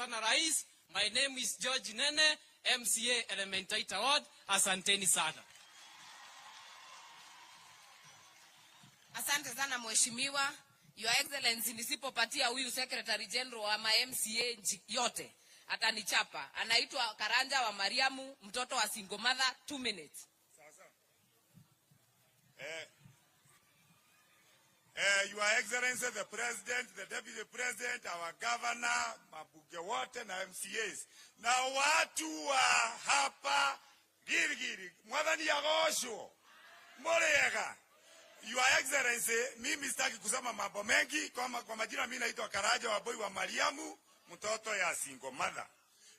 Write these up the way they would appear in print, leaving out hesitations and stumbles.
sana rais. My name is George Nene, MCA Elementaita Ward. Asanteni sana. Asante sana mheshimiwa. Your Excellency, nisipopatia huyu Secretary General wa MCA yote atanichapa. Anaitwa Karanja wa Mariamu, mtoto wa single mother. 2 minutes. Your Excellency, the President, the Deputy President, our Governor, mabuge wote na MCAs. Na watu wa hapa Gilgil, mwadhani ya gosho, morega. Your Excellency, mimi sitaki kusema mambo mengi. Kwa majina mimi naitwa Karaja wa Boy wa Mariamu, mtoto ya single mother.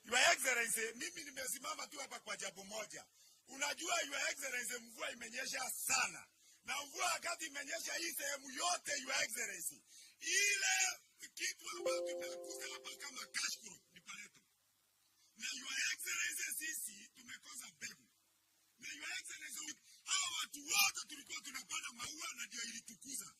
Your Excellency, mimi nimesimama tu hapa kwa jambo moja. Unajua Your Excellency, mvua imenyesha sana. Na mvua wakati imenyesha hii sehemu yote, Your Excellency, ile kitu ambayo tumekuza hapa kama cash crop ni pareto. Na Your Excellency, sisi tumekosa mbegu. Na Your Excellency, hao watu wote tulikuwa tunapanda maua na ndio ilitukuza.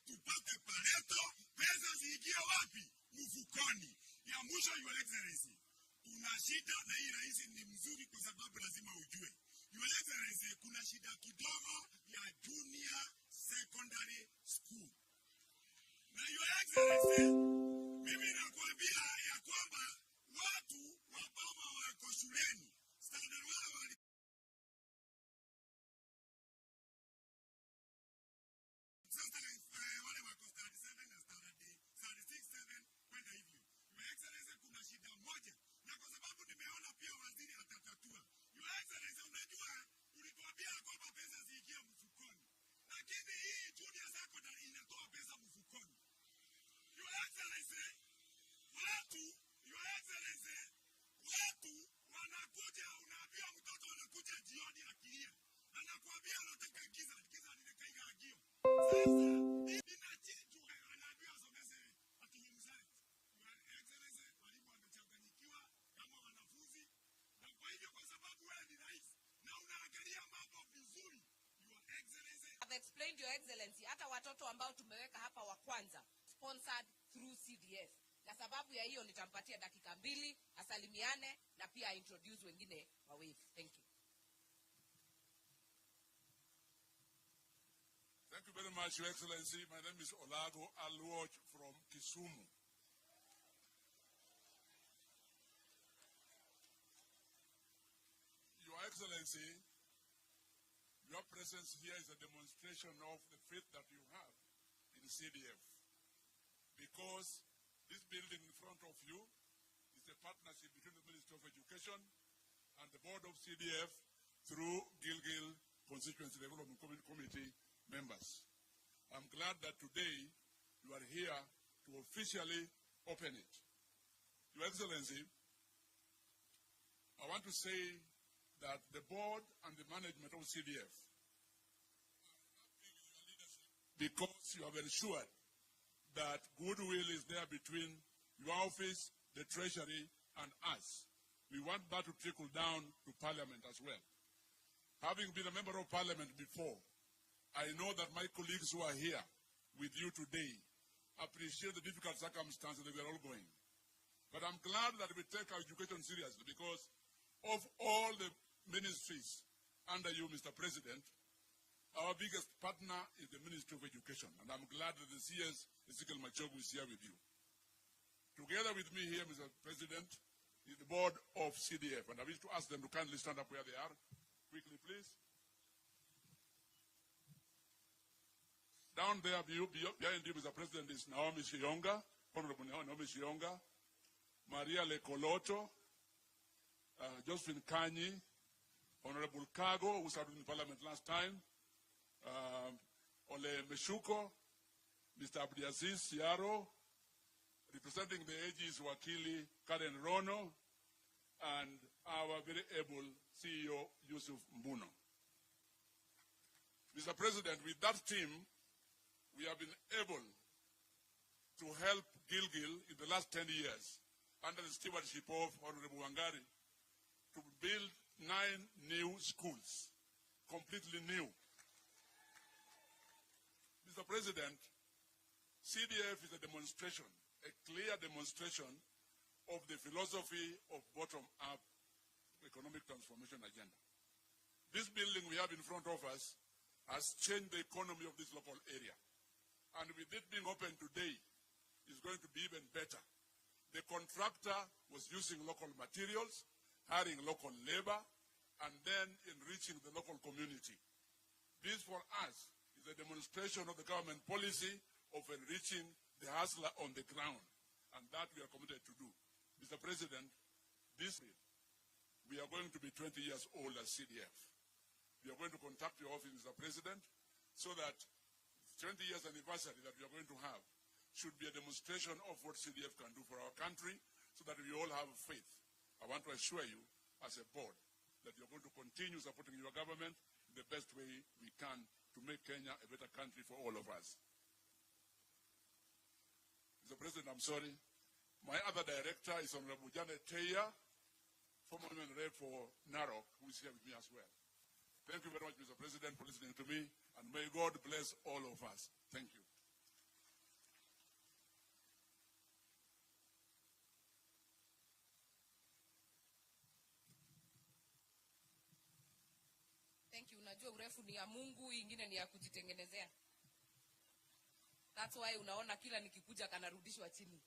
Tupate pareto, pesa ziingie wapi? Mfukoni. Ya mwisho Your Excellency, tuna shida na hii rais ni mzuri kwa sababu lazima ujue. Your Excellency, kuna shida kidogo ya junior secondary school. Na Your Excellency, mimi nakuambia ya kwamba watu wababa wako shuleni. Standard wao wale wako standard 7 na standard 36, 7 kwenda hivyo. Your Excellency, kuna shida moja. Na kwa sababu nimeona pia waziri atatatua. Your Excellency, unajua ulituambia kwamba pesa ziingie mfukoni. Lakini hii junior secondary inatoa pesa mfukoni. Your Excellency, watu wanakuja, unaambia mtoto anakuja jioni akilia. Anakuambia anataka giza ninakaiga agio. Sasa inachinjwa, anaambia somese atinyumzani. Your Excellency, walimu wamechanganyikiwa kama wanafunzi. Na kwa hivyo kwa sababu wewe ni rais na unaangalia mambo vizuri, Your Excellency, I've explained Your Excellency, hata watoto ambao tumeweka hapa wa kwanza sponsored through CDF. Na sababu ya hiyo nitampatia dakika 2 asalimiane na pia introduce wengine wa wave. Thank you. Thank you very much, Your Excellency. My name is Olago Alwoch from Kisumu. Your Excellency, your presence here is a demonstration of the faith that you have in CDF. Because this building in front of you is a partnership between the Ministry of Education and the board of CDF through Gilgil Constituency Development Committee members. I'm glad that today you are here to officially open it. Your Excellency, I want to say that the board and the management of CDF, because you have ensured that goodwill is there between your office, the treasury, and us. We want that to trickle down to Parliament as well. Having been a member of Parliament before, I know that my colleagues who are here with you today appreciate the difficult circumstances that we are all going. But I'm glad that we take our education seriously because of all the ministries under you, Mr. President, our biggest partner is the Ministry of Education. And I'm glad that the CS, Ezekiel Machogu, is here with you. Together with me here, Mr. President, is the board of CDF. And I wish to ask them to kindly stand up where they are. Quickly, please. Down there, behind you, Mr. President, is Naomi Shionga, Honorable Naomi Shionga, Maria Lekoloto, Josephine Kanyi, Honorable Kago, who served in Parliament last time, Ole Meshuko, Mr. Abdiaziz Siaro, representing the AGs Wakili Karen Rono, and our very able CEO Yusuf Mbuno. Mr. President, with that team, we have been able to help Gilgil in the last 10 years under the stewardship of Honorable Wangari to build 9 new schools, completely new. Mr. President, CDF is a demonstration, a clear demonstration of the philosophy of bottom-up economic transformation agenda. This building we have in front of us has changed the economy of this local area. And with it being open today, it's going to be even better. The contractor was using local materials, hiring local labor, and then enriching the local community. This, for us, is a demonstration of the government policy of enriching the hustler on the ground, and that we are committed to do. Mr. President, this year, we are going to be 20 years old as CDF. We are going to contact your office, Mr. President, so that 20 years anniversary that we are going to have should be a demonstration of what CDF can do for our country, so that we all have faith. I want to assure you, as a board, that you're going to continue supporting your government in the best way we can to make Kenya a better country for all of us. Mr. President, I'm sorry. My other director is Honorable Janet Teya, former women rep for Narok, who is here with me as well. Thank you very much, Mr. President, for listening to me, and may God bless all of us. Thank you. Thank you. Unajua urefu ni ya Mungu, ingine ni ya kujitengenezea. That's why unaona kila nikikuja kanarudishwa chini.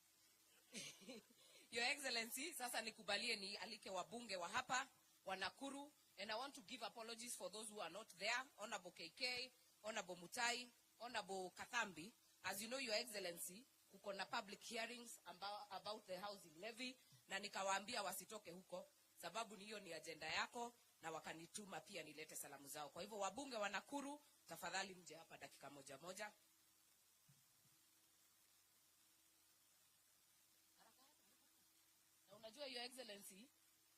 Your Excellency, sasa nikubalie ni alike wabunge wa hapa, wa Nakuru, and I want to give apologies for those who are not there. Honorable KK, Honorable Mutai, Honorable Kathambi. As you know, Your Excellency, kuko na public hearings about the housing levy, na nikawaambia wasitoke huko, sababu hiyo ni agenda yako, na wakanituma pia nilete salamu zao. Kwa hivyo wabunge wa Nakuru, tafadhali mje hapa dakika moja moja. Na unajua Your Excellency,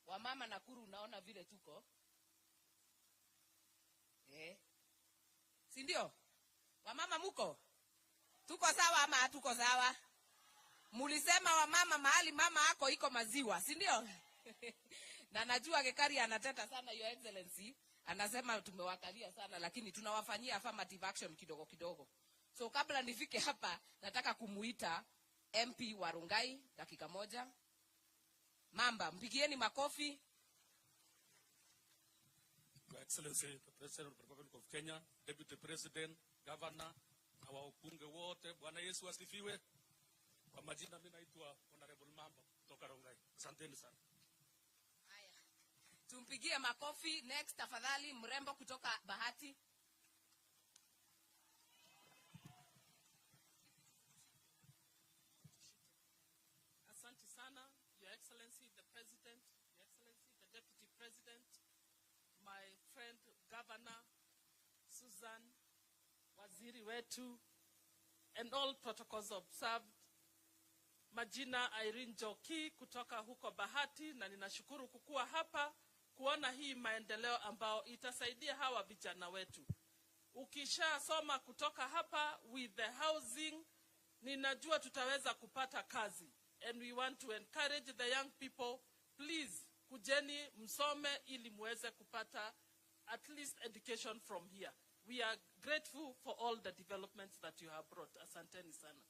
wamama Nakuru unaona vile tuko. Si ndio? Wamama muko? Tuko sawa ama hatuko sawa? Mulisema wamama mahali mama ako iko maziwa, si ndio? Na najua Gekari anateta sana Your Excellency, anasema tumewakalia sana, lakini tunawafanyia affirmative action kidogo kidogo. So kabla nifike hapa, nataka kumuita MP wa Rongai dakika moja. Mamba, mpigieni makofi. Your Excellency, the President of the Republic of Kenya, Deputy President, Governor, na wabunge wote, Bwana Yesu asifiwe. Kwa majina mimi naitwa Honorable Mamba kutoka Rongai. Asanteni sana. Haya. Tumpigie makofi. Next tafadhali mrembo kutoka Bahati. Asante sana, Your Excellency, the President, Your Excellency, the Deputy President, my friend Governor Susan, Waziri wetu, and all protocols observed. Majina Irene Joki kutoka huko Bahati, na ninashukuru kukua hapa kuona hii maendeleo ambao itasaidia hawa vijana wetu. Ukisha soma kutoka hapa with the housing, ninajua tutaweza kupata kazi. And we want to encourage the young people, please, kujeni msome ili muweze kupata at least education from here. We are grateful for all the developments that you have brought. Asanteni sana.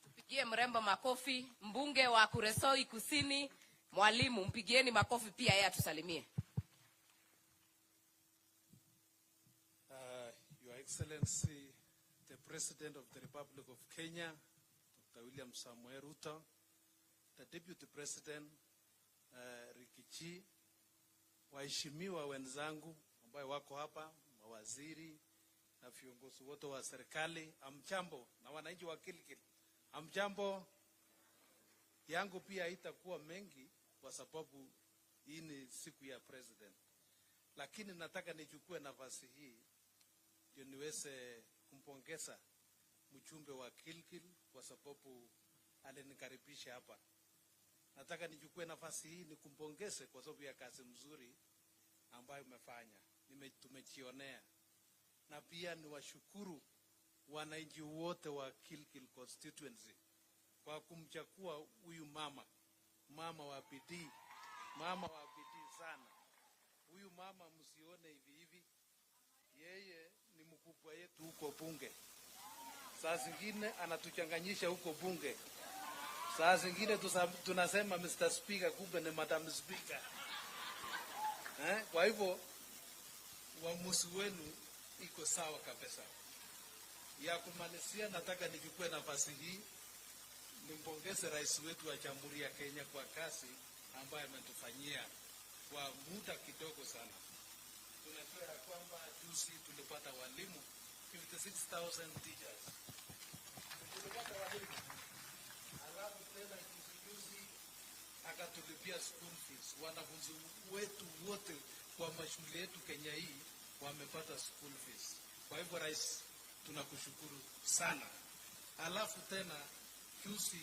Tupigie mrembo makofi. Mbunge wa Kuresoi Kusini, Mwalimu, mpigieni makofi pia yeye atusalimie. Your Excellency, the President of the Republic of Kenya, Dr. William Samuel Ruto, the Deputy President, Rikichi, waheshimiwa wenzangu ambao wako hapa, mawaziri na viongozi wote wa serikali, amjambo, na wananchi wa Gilgil, amjambo. Yangu pia itakuwa mengi kwa sababu hii ni siku ya president. Lakini nataka nichukue nafasi hii ndio niweze kumpongeza mjumbe wa Gilgil kwa sababu alinikaribisha hapa. Nataka nichukue nafasi hii nikumpongeze kwa sababu ya kazi mzuri ambayo umefanya. Tumejionea. Na pia niwashukuru wananchi wote wa Gilgil constituency kwa kumchagua huyu mama wa bidii, sana. Huyu mama msione hivi hivi, yeye ni mkubwa yetu huko bunge. Saa zingine anatuchanganyisha huko bunge. Saa zingine tunasema Mr. Speaker, kumbe ni Madam Speaker. Kwa hivyo uamuzi wenu iko sawa kabisa. Ya kumalizia, nataka nichukue nafasi hii nimpongeze rais wetu wa Jamhuri ya Kenya kwa kazi ambayo ametufanyia kwa muda kidogo sana. Tunajua kwamba juzi tulipata walimu 56,000 teachers. Tulipata walimu. Alafu tena juzi akatulipia school fees. Wanafunzi wetu wote kwa mashule yetu Kenya hii wamepata school fees. Kwa hivyo rais, tunakushukuru sana. Alafu tena juzi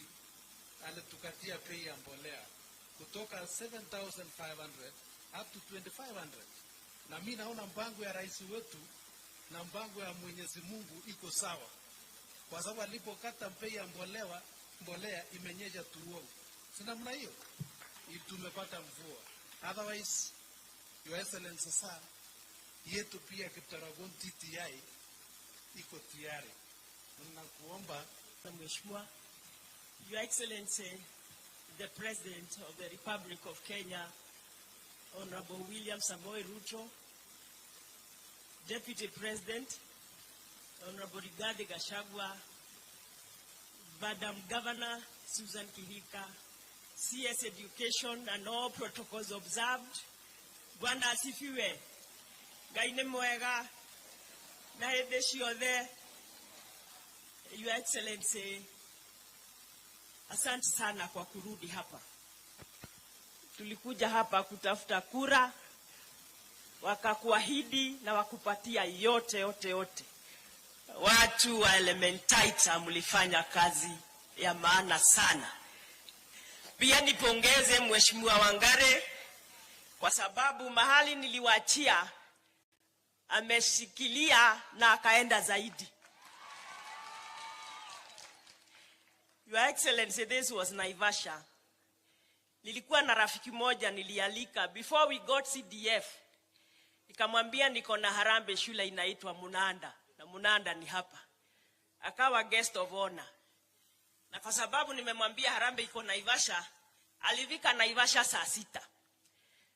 alitukatia bei ya mbolea kutoka 7,500 up to 2,500. Na mimi naona mpango ya rais wetu na mpango ya Mwenyezi Mungu iko sawa. Kwa sababu alipokata bei ya mbolea imenyesha turuo. Si namna hiyo? Tumepata mvua. Otherwise, Your Excellency sir, yetu pia Kiptaragon TTI iko tayari. Nakuomba Mheshimiwa, Your Excellency, the President of the Republic of Kenya, Honorable William Samoei Ruto, Deputy President, Honorable Rigathi Gachagua, Madam Governor Susan Kihika, CS Education and all protocols observed. Bwana asifiwe. Ngai nĩ mwega na hĩndĩ ciothe. Your Excellency, asante sana kwa kurudi hapa. Tulikuja hapa kutafuta kura, wakakuahidi na wakupatia yote. Watu wa Elementaita mlifanya kazi ya maana sana. Pia nipongeze Mheshimiwa Wangare kwa sababu mahali niliwaachia ameshikilia na akaenda zaidi. Your Excellency, this was Naivasha. Nilikuwa na rafiki moja nilialika before we got CDF. Nikamwambia niko na harambee shule inaitwa Munanda, na Munanda ni hapa. Akawa guest of honor. Na kwa sababu nimemwambia harambee iko Naivasha, alifika Naivasha saa 6.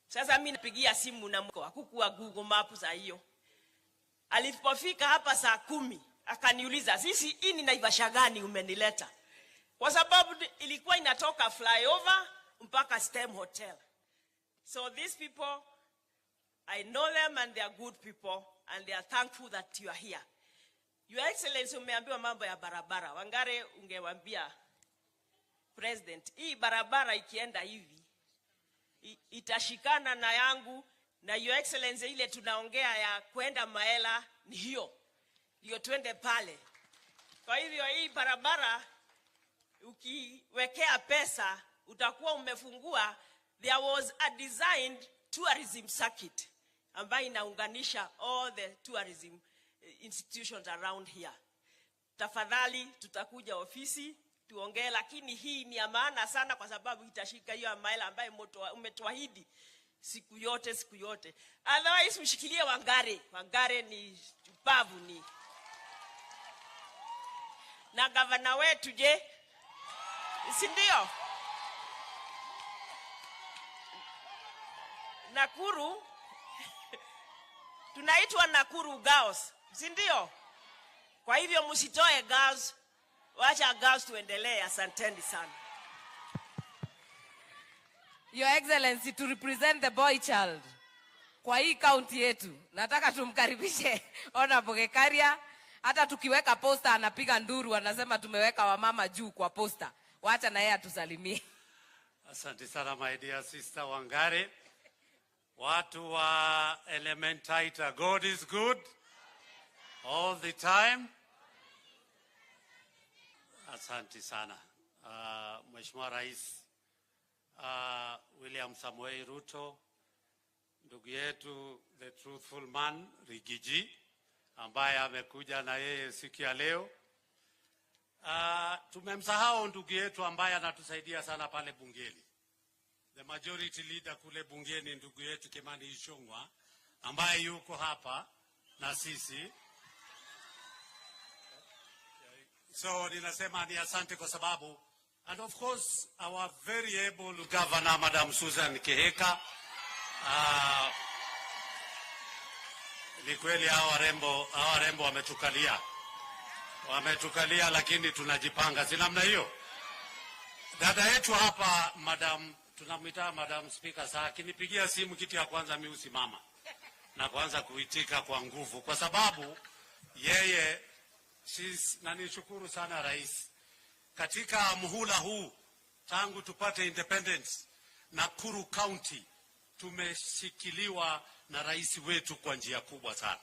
Sasa mimi napigia simu na mko hakukuwa Google Maps za hiyo. Alipofika hapa saa 10, akaniuliza, "Sisi hii ni Naivasha gani umenileta?" Kwa sababu ilikuwa inatoka flyover mpaka STEM Hotel. So these people, I know them and they are good people and they are thankful that you are here. Your Excellency, umeambiwa mambo ya barabara. Wangare ungewaambia President, hii barabara ikienda hivi itashikana na yangu, na Your Excellency ile tunaongea ya kwenda Maela ni hiyo. Ndio twende pale. Kwa hivyo hii barabara ukiwekea pesa utakuwa umefungua. There was a designed tourism circuit ambayo inaunganisha all the tourism institutions around here. Tafadhali tutakuja ofisi tuongee, lakini hii ni ya maana sana kwa sababu itashika hiyo maila ambayo umetuahidi siku yote. Otherwise mshikilie Wangare ni chupavu ni. Na gavana wetu je? Si ndio? Nakuru tunaitwa Nakuru girls, si ndio? Kwa hivyo msitoe girls, wacha girls tuendelee. Asanteni sana. Your Excellency, to represent the boy child kwa hii county yetu, nataka tumkaribishe Honorable Gekaria. Hata tukiweka posta anapiga nduru, anasema tumeweka wamama juu kwa posta. Wacha na yeye atusalimie. Asante sana my dear sister Wangare. Watu wa Elementaita, God is good all the time. Asante sana. Mheshimiwa Rais William Samoei Ruto, ndugu yetu the truthful man Rigiji ambaye amekuja na yeye siku ya leo. Tumemsahau ndugu yetu ambaye anatusaidia sana pale bungeni. The majority leader kule bungeni, ndugu yetu Kimani Ichung'wah ambaye yuko hapa na sisi. So ninasema ni asante kwa sababu And of course, our very able Governor, Madam Susan Keheka. Ni kweli hawa rembo wametukalia, lakini tunajipanga, si namna hiyo. Dada yetu hapa, Madam, tunamwita Madam Speaker, saa akinipigia simu kitu ya kwanza mimi usimama na kuanza kuitika kwa nguvu, kwa sababu yeye na nishukuru sana rais. Katika muhula huu tangu tupate independence, Nakuru County tumeshikiliwa na rais wetu kwa njia kubwa sana.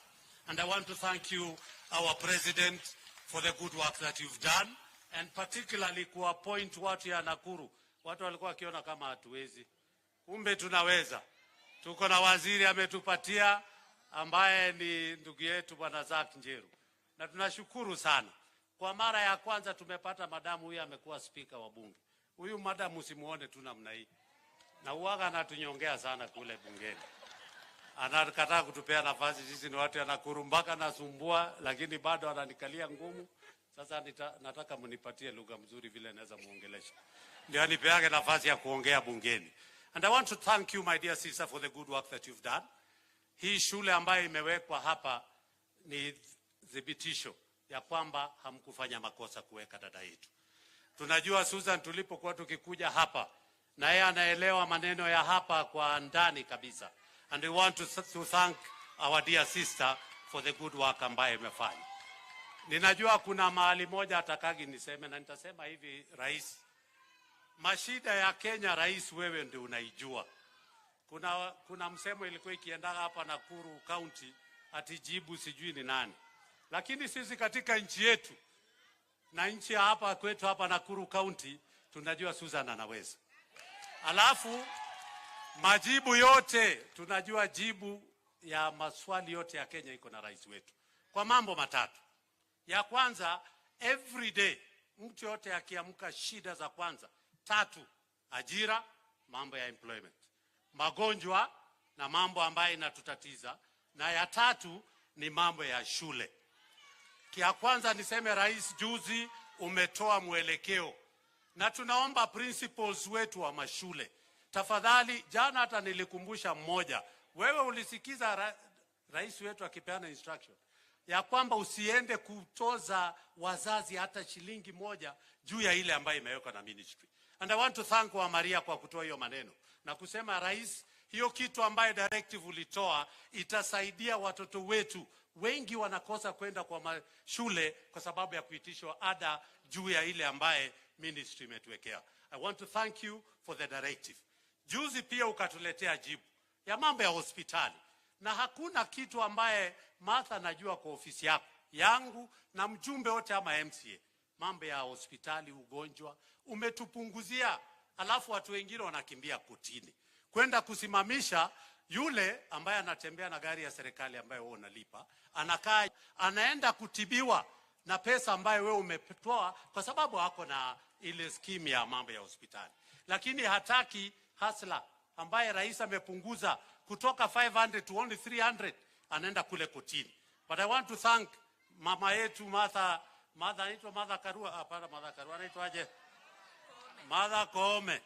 And I want to thank you, our president, for the good work that you've done, and particularly kuappoint watu ya Nakuru. Watu walikuwa wakiona kama hatuwezi, kumbe tunaweza. Tuko na waziri ametupatia ambaye ni ndugu yetu Bwana Zak Njeru, na tunashukuru sana. Kwa mara ya kwanza tumepata madamu huyu amekuwa speaker wa bunge. Huyu madamu usimuone tu namna hii, na uwaga anatunyongea sana kule bungeni. Anakataa kutupea nafasi, sisi ni watu ya Nakuru, mpaka nasumbua, lakini bado ananikalia ngumu. Sasa nataka mnipatie lugha mzuri vile naweza muongelesha, ndio anipeage nafasi ya kuongea bungeni. And I want to thank you, my dear sister, for the good work that you've done. Hii shule ambayo imewekwa hapa ni thibitisho ya kwamba hamkufanya makosa kuweka dada yetu. Tunajua Susan tulipokuwa tukikuja hapa, na yeye anaelewa maneno ya hapa kwa ndani kabisa. And we want to thank our dear sister for the good work ambayo imefanya. Ninajua kuna mahali moja atakagi niseme, na nitasema hivi, rais, mashida ya Kenya, rais, wewe ndio unaijua. Kuna msemo ilikuwa ikienda hapa Nakuru County atijibu sijui ni nani. Lakini sisi katika nchi yetu na nchi hapa kwetu hapa Nakuru County tunajua Susan anaweza. Alafu majibu yote tunajua, jibu ya maswali yote ya Kenya iko na rais wetu kwa mambo matatu. Ya kwanza, every day mtu yote akiamka, shida za kwanza 3: ajira, mambo ya employment, magonjwa na mambo ambayo inatutatiza, na ya 3 ni mambo ya shule. Kia kwanza niseme, rais juzi umetoa mwelekeo, na tunaomba principals wetu wa mashule, tafadhali. Jana hata nilikumbusha mmoja, wewe ulisikiza rais wetu akipeana instruction ya kwamba usiende kutoza wazazi hata shilingi moja juu ya ile ambayo imewekwa na ministry. And I want to thank wa Maria kwa kutoa hiyo maneno na kusema, rais, hiyo kitu ambayo directive ulitoa itasaidia watoto wetu. Wengi wanakosa kwenda kwa shule kwa sababu ya kuitishwa ada juu ya ile ambaye ministry imetuwekea. I want to thank you for the directive. Juzi pia ukatuletea jibu ya mambo ya hospitali, na hakuna kitu ambaye Martha najua kwa ofisi yako yangu na mjumbe wote ama MCA, mambo ya hospitali, ugonjwa umetupunguzia. Alafu watu wengine wanakimbia kotini kwenda kusimamisha yule ambaye anatembea na gari ya serikali ambaye wewe unalipa, anakaa anaenda kutibiwa na pesa ambayo wewe umetoa, kwa sababu hako na ile scheme ya mambo ya hospitali. Lakini hataki hasla ambaye rais amepunguza kutoka 500 to only 300, anaenda kule kotini. But I want to thank mama yetu Martha anaitwa Martha Karua, hapana Martha Karua, anaitwa aje? Martha Koome,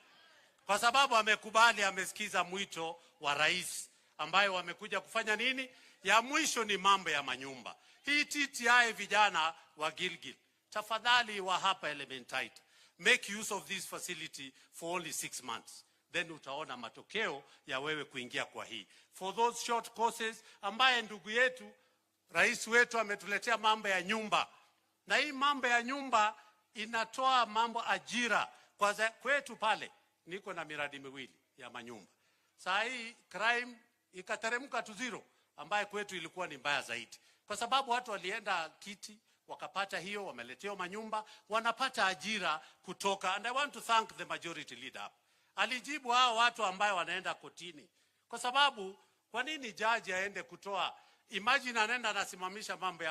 kwa sababu amekubali, amesikiza mwito wa rais ambayo wamekuja kufanya nini. Ya mwisho ni mambo ya manyumba. Hii TTI vijana wa Gilgil, tafadhali wa hapa Elementaita, make use of this facility for only 6 months. Then utaona matokeo ya wewe kuingia kwa hii. For those short courses ambaye ndugu yetu rais wetu ametuletea mambo ya nyumba. Na hii mambo ya nyumba inatoa mambo ajira kwa kwetu pale. Niko na miradi miwili ya manyumba. Saa hii crime ikateremka to 0, ambaye kwetu ilikuwa ni mbaya zaidi. Kwa sababu watu walienda kiti, wakapata hiyo, wameletewa manyumba, wanapata ajira kutoka. And I want to thank the majority leader. Alijibu hao watu ambao wanaenda kotini. Kwa sababu kwa nini jaji aende kutoa? Imagine anaenda anasimamisha mambo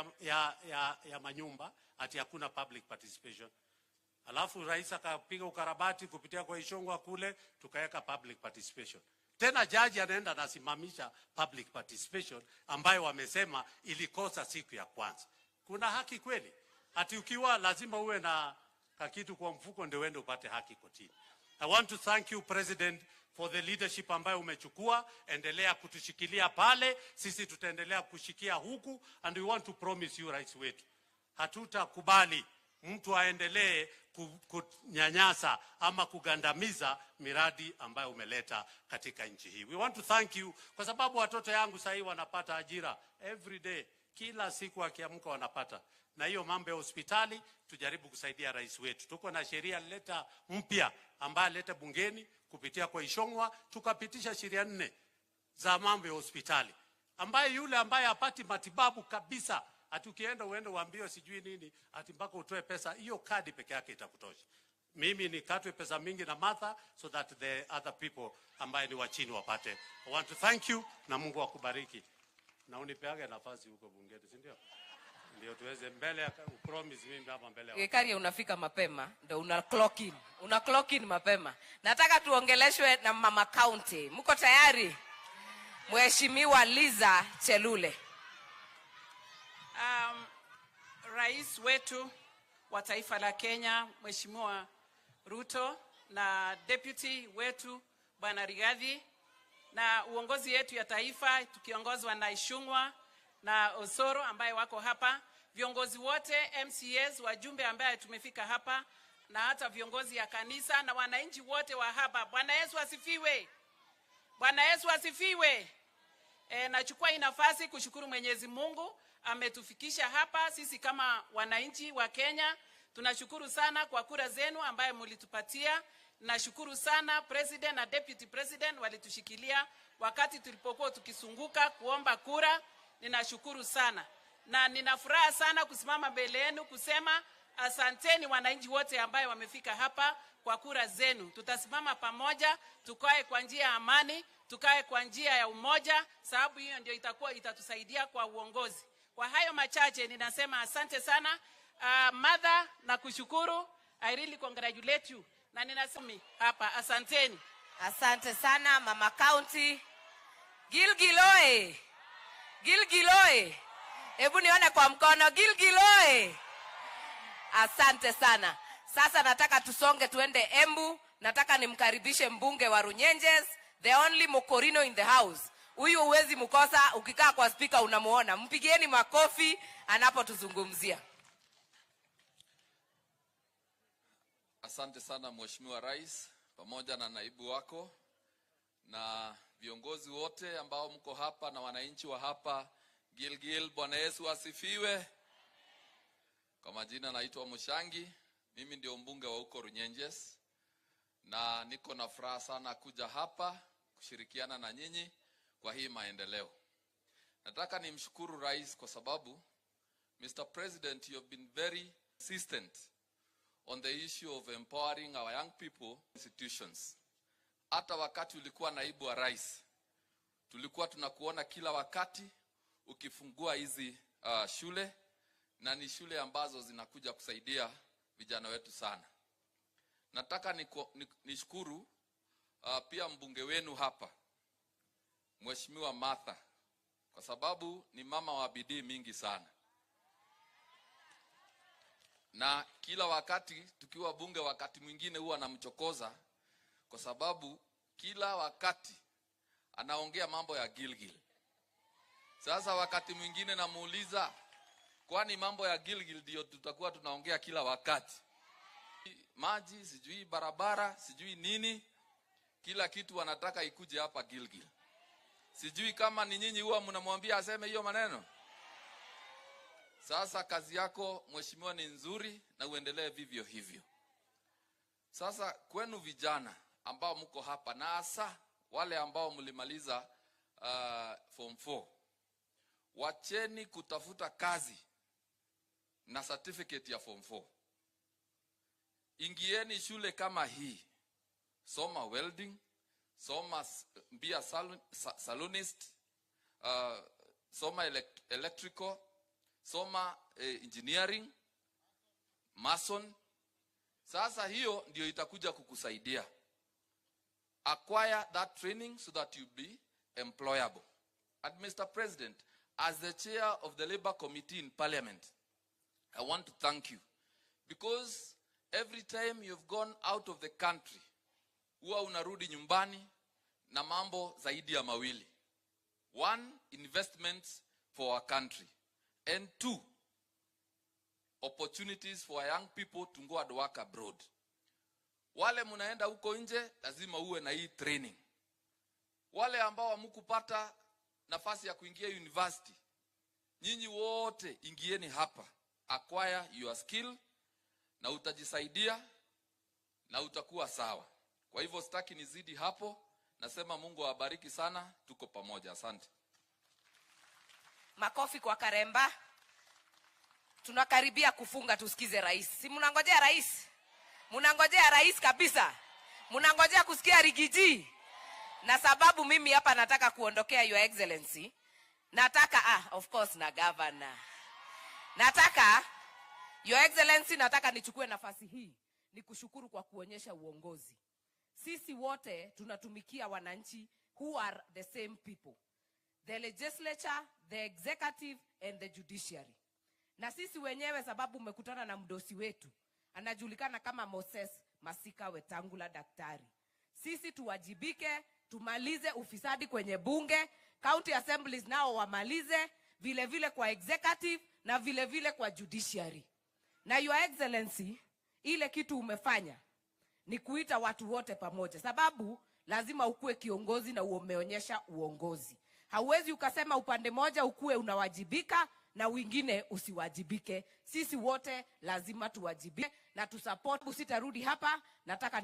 ya manyumba ati hakuna public participation. Alafu rais akapiga ukarabati kupitia kwa Ishongwa kule, tukaweka public participation. Tena jaji anaenda anasimamisha public participation ambayo wamesema ilikosa siku ya kwanza. Kuna haki kweli? Ati ukiwa lazima uwe na kakitu kwa mfuko ndio uende upate haki kotini. I want to thank you President for the leadership ambayo umechukua. Endelea kutushikilia pale, sisi tutaendelea kushikia huku, and we want to promise you rais wetu, hatutakubali mtu aendelee kunyanyasa ama kugandamiza miradi ambayo umeleta katika nchi hii. We want to thank you kwa sababu watoto yangu sasa hivi wanapata ajira every day, kila siku akiamka wanapata. Na hiyo mambo ya hospitali tujaribu kusaidia rais wetu. Tuko na sheria leta mpya ambayo leta bungeni kupitia kwa Ishongwa, tukapitisha sheria 4 za mambo ya hospitali, ambaye yule ambaye hapati matibabu kabisa, atukienda uende uambiwe sijui nini, ati mpaka utoe pesa, hiyo kadi peke yake itakutosha. Mimi nikatwe pesa mingi na Martha so that the other people ambaye ni wachini wapate. I want to thank you na Mungu akubariki. Na unipeage nafasi huko bungeni, si ndio? Ndio tuweze mbele promise mimi hapa mbele. Gekaria unafika mapema ndio una clock in. Una clock in mapema. Nataka tuongeleshwe na mama county. Mko tayari? Mheshimiwa Liza Chelule. Rais wetu wa taifa la Kenya Mheshimiwa Ruto na deputy wetu Bwana Rigathi na uongozi yetu ya taifa tukiongozwa na Ishungwa na Osoro ambaye wako hapa, viongozi wote, MCAs, wajumbe ambaye tumefika hapa, na hata viongozi ya kanisa na wananchi wote wa hapa. Bwana Yesu asifiwe. Bwana Yesu asifiwe. Nachukua hii nafasi kushukuru Mwenyezi Mungu ametufikisha hapa. Sisi kama wananchi wa Kenya tunashukuru sana kwa kura zenu ambaye mlitupatia. Nashukuru sana President na Deputy President walitushikilia wakati tulipokuwa tukisunguka kuomba kura. Ninashukuru sana na ninafuraha sana kusimama mbele yenu kusema asanteni wananchi wote ambaye wamefika hapa kwa kura zenu. Tutasimama pamoja, tukae kwa njia ya amani, tukae kwa njia ya umoja, sababu hiyo ndio itatusaidia kwa uongozi. Kwa hayo machache ninasema asante sana. Mother, na kushukuru. I really congratulate you. Na ninasema hapa asanteni. Asante sana mama county. Gilgil oye. Gilgil oye. Hebu nione kwa mkono. Gilgil oye. Asante sana. Sasa nataka tusonge tuende Embu. Nataka nimkaribishe mbunge wa Runyenjes, the only Mokorino in the house. Huyu huwezi mkosa, ukikaa kwa speaker unamuona. Mpigieni makofi anapotuzungumzia. Asante sana Mheshimiwa Rais pamoja na naibu wako na viongozi wote ambao mko hapa na wananchi wa hapa Gilgil. Bwana Yesu asifiwe. Kwa majina naitwa Mushangi, mimi ndio mbunge wa huko Runyenjes na niko na furaha sana kuja hapa kushirikiana na nyinyi kwa hii maendeleo. Nataka nimshukuru Rais kwa sababu Mr. President, you have been very consistent on the issue of empowering our young people institutions. Hata wakati ulikuwa naibu wa rais, tulikuwa tunakuona kila wakati ukifungua hizi shule, na ni shule ambazo zinakuja kusaidia vijana wetu sana. Nataka nishukuru pia mbunge wenu hapa Mheshimiwa Martha, kwa sababu ni mama wa bidii mingi sana. Na kila wakati tukiwa bunge, wakati mwingine huwa namchokoza kwa sababu kila wakati anaongea mambo ya Gilgil. Sasa wakati mwingine namuuliza, kwani mambo ya Gilgil ndio tutakuwa tunaongea kila wakati? Maji, sijui barabara, sijui nini, kila kitu wanataka ikuje hapa Gilgil. Sijui kama ni nyinyi huwa mnamwambia aseme hiyo maneno. Sasa kazi yako mheshimiwa ni nzuri na uendelee vivyo hivyo. Sasa kwenu vijana ambao mko hapa na hasa wale ambao mlimaliza form 4, wacheni kutafuta kazi na certificate ya form 4. Ingieni shule kama hii, soma welding, soma be a salonist, soma electrical, soma engineering, mason. Sasa hiyo ndio itakuja kukusaidia. Acquire that training so that you be employable. And Mr. President, as the chair of the Labor Committee in Parliament, I want to thank you because every time you've gone out of the country, huwa unarudi nyumbani na mambo zaidi ya mawili. 1, investments for our country. And 2, opportunities for young people to go and work abroad. Wale munaenda huko nje, lazima uwe na hii training. Wale ambao hamkupata nafasi ya kuingia university, nyinyi wote ingieni hapa. Acquire your skill na utajisaidia na utakuwa sawa. Kwa hivyo sitaki nizidi hapo. Nasema Mungu awabariki sana, tuko pamoja. Asante. Makofi kwa Karemba. Tunakaribia kufunga, tusikize rais. Si mnangojea rais? Mnangojea rais kabisa. Mnangojea kusikia Rigiji. Na sababu mimi hapa nataka kuondokea Your Excellency. Nataka of course na governor. Nataka Your Excellency, nataka nichukue nafasi hii nikushukuru kwa kuonyesha uongozi. Sisi wote tunatumikia wananchi who are the same people. The legislature, the executive and the judiciary. Na sisi wenyewe, sababu umekutana na mdosi wetu, anajulikana kama Moses Masika Wetangula daktari. Sisi tuwajibike, tumalize ufisadi kwenye bunge, county assemblies nao wamalize, vile vile kwa executive na vile vile kwa judiciary. Na Your Excellency, ile kitu umefanya ni kuita watu wote pamoja, sababu lazima ukue kiongozi na umeonyesha uongozi. Hauwezi ukasema upande moja ukue unawajibika na wengine usiwajibike. Sisi wote lazima tuwajibike na tusupport. Sitarudi hapa, nataka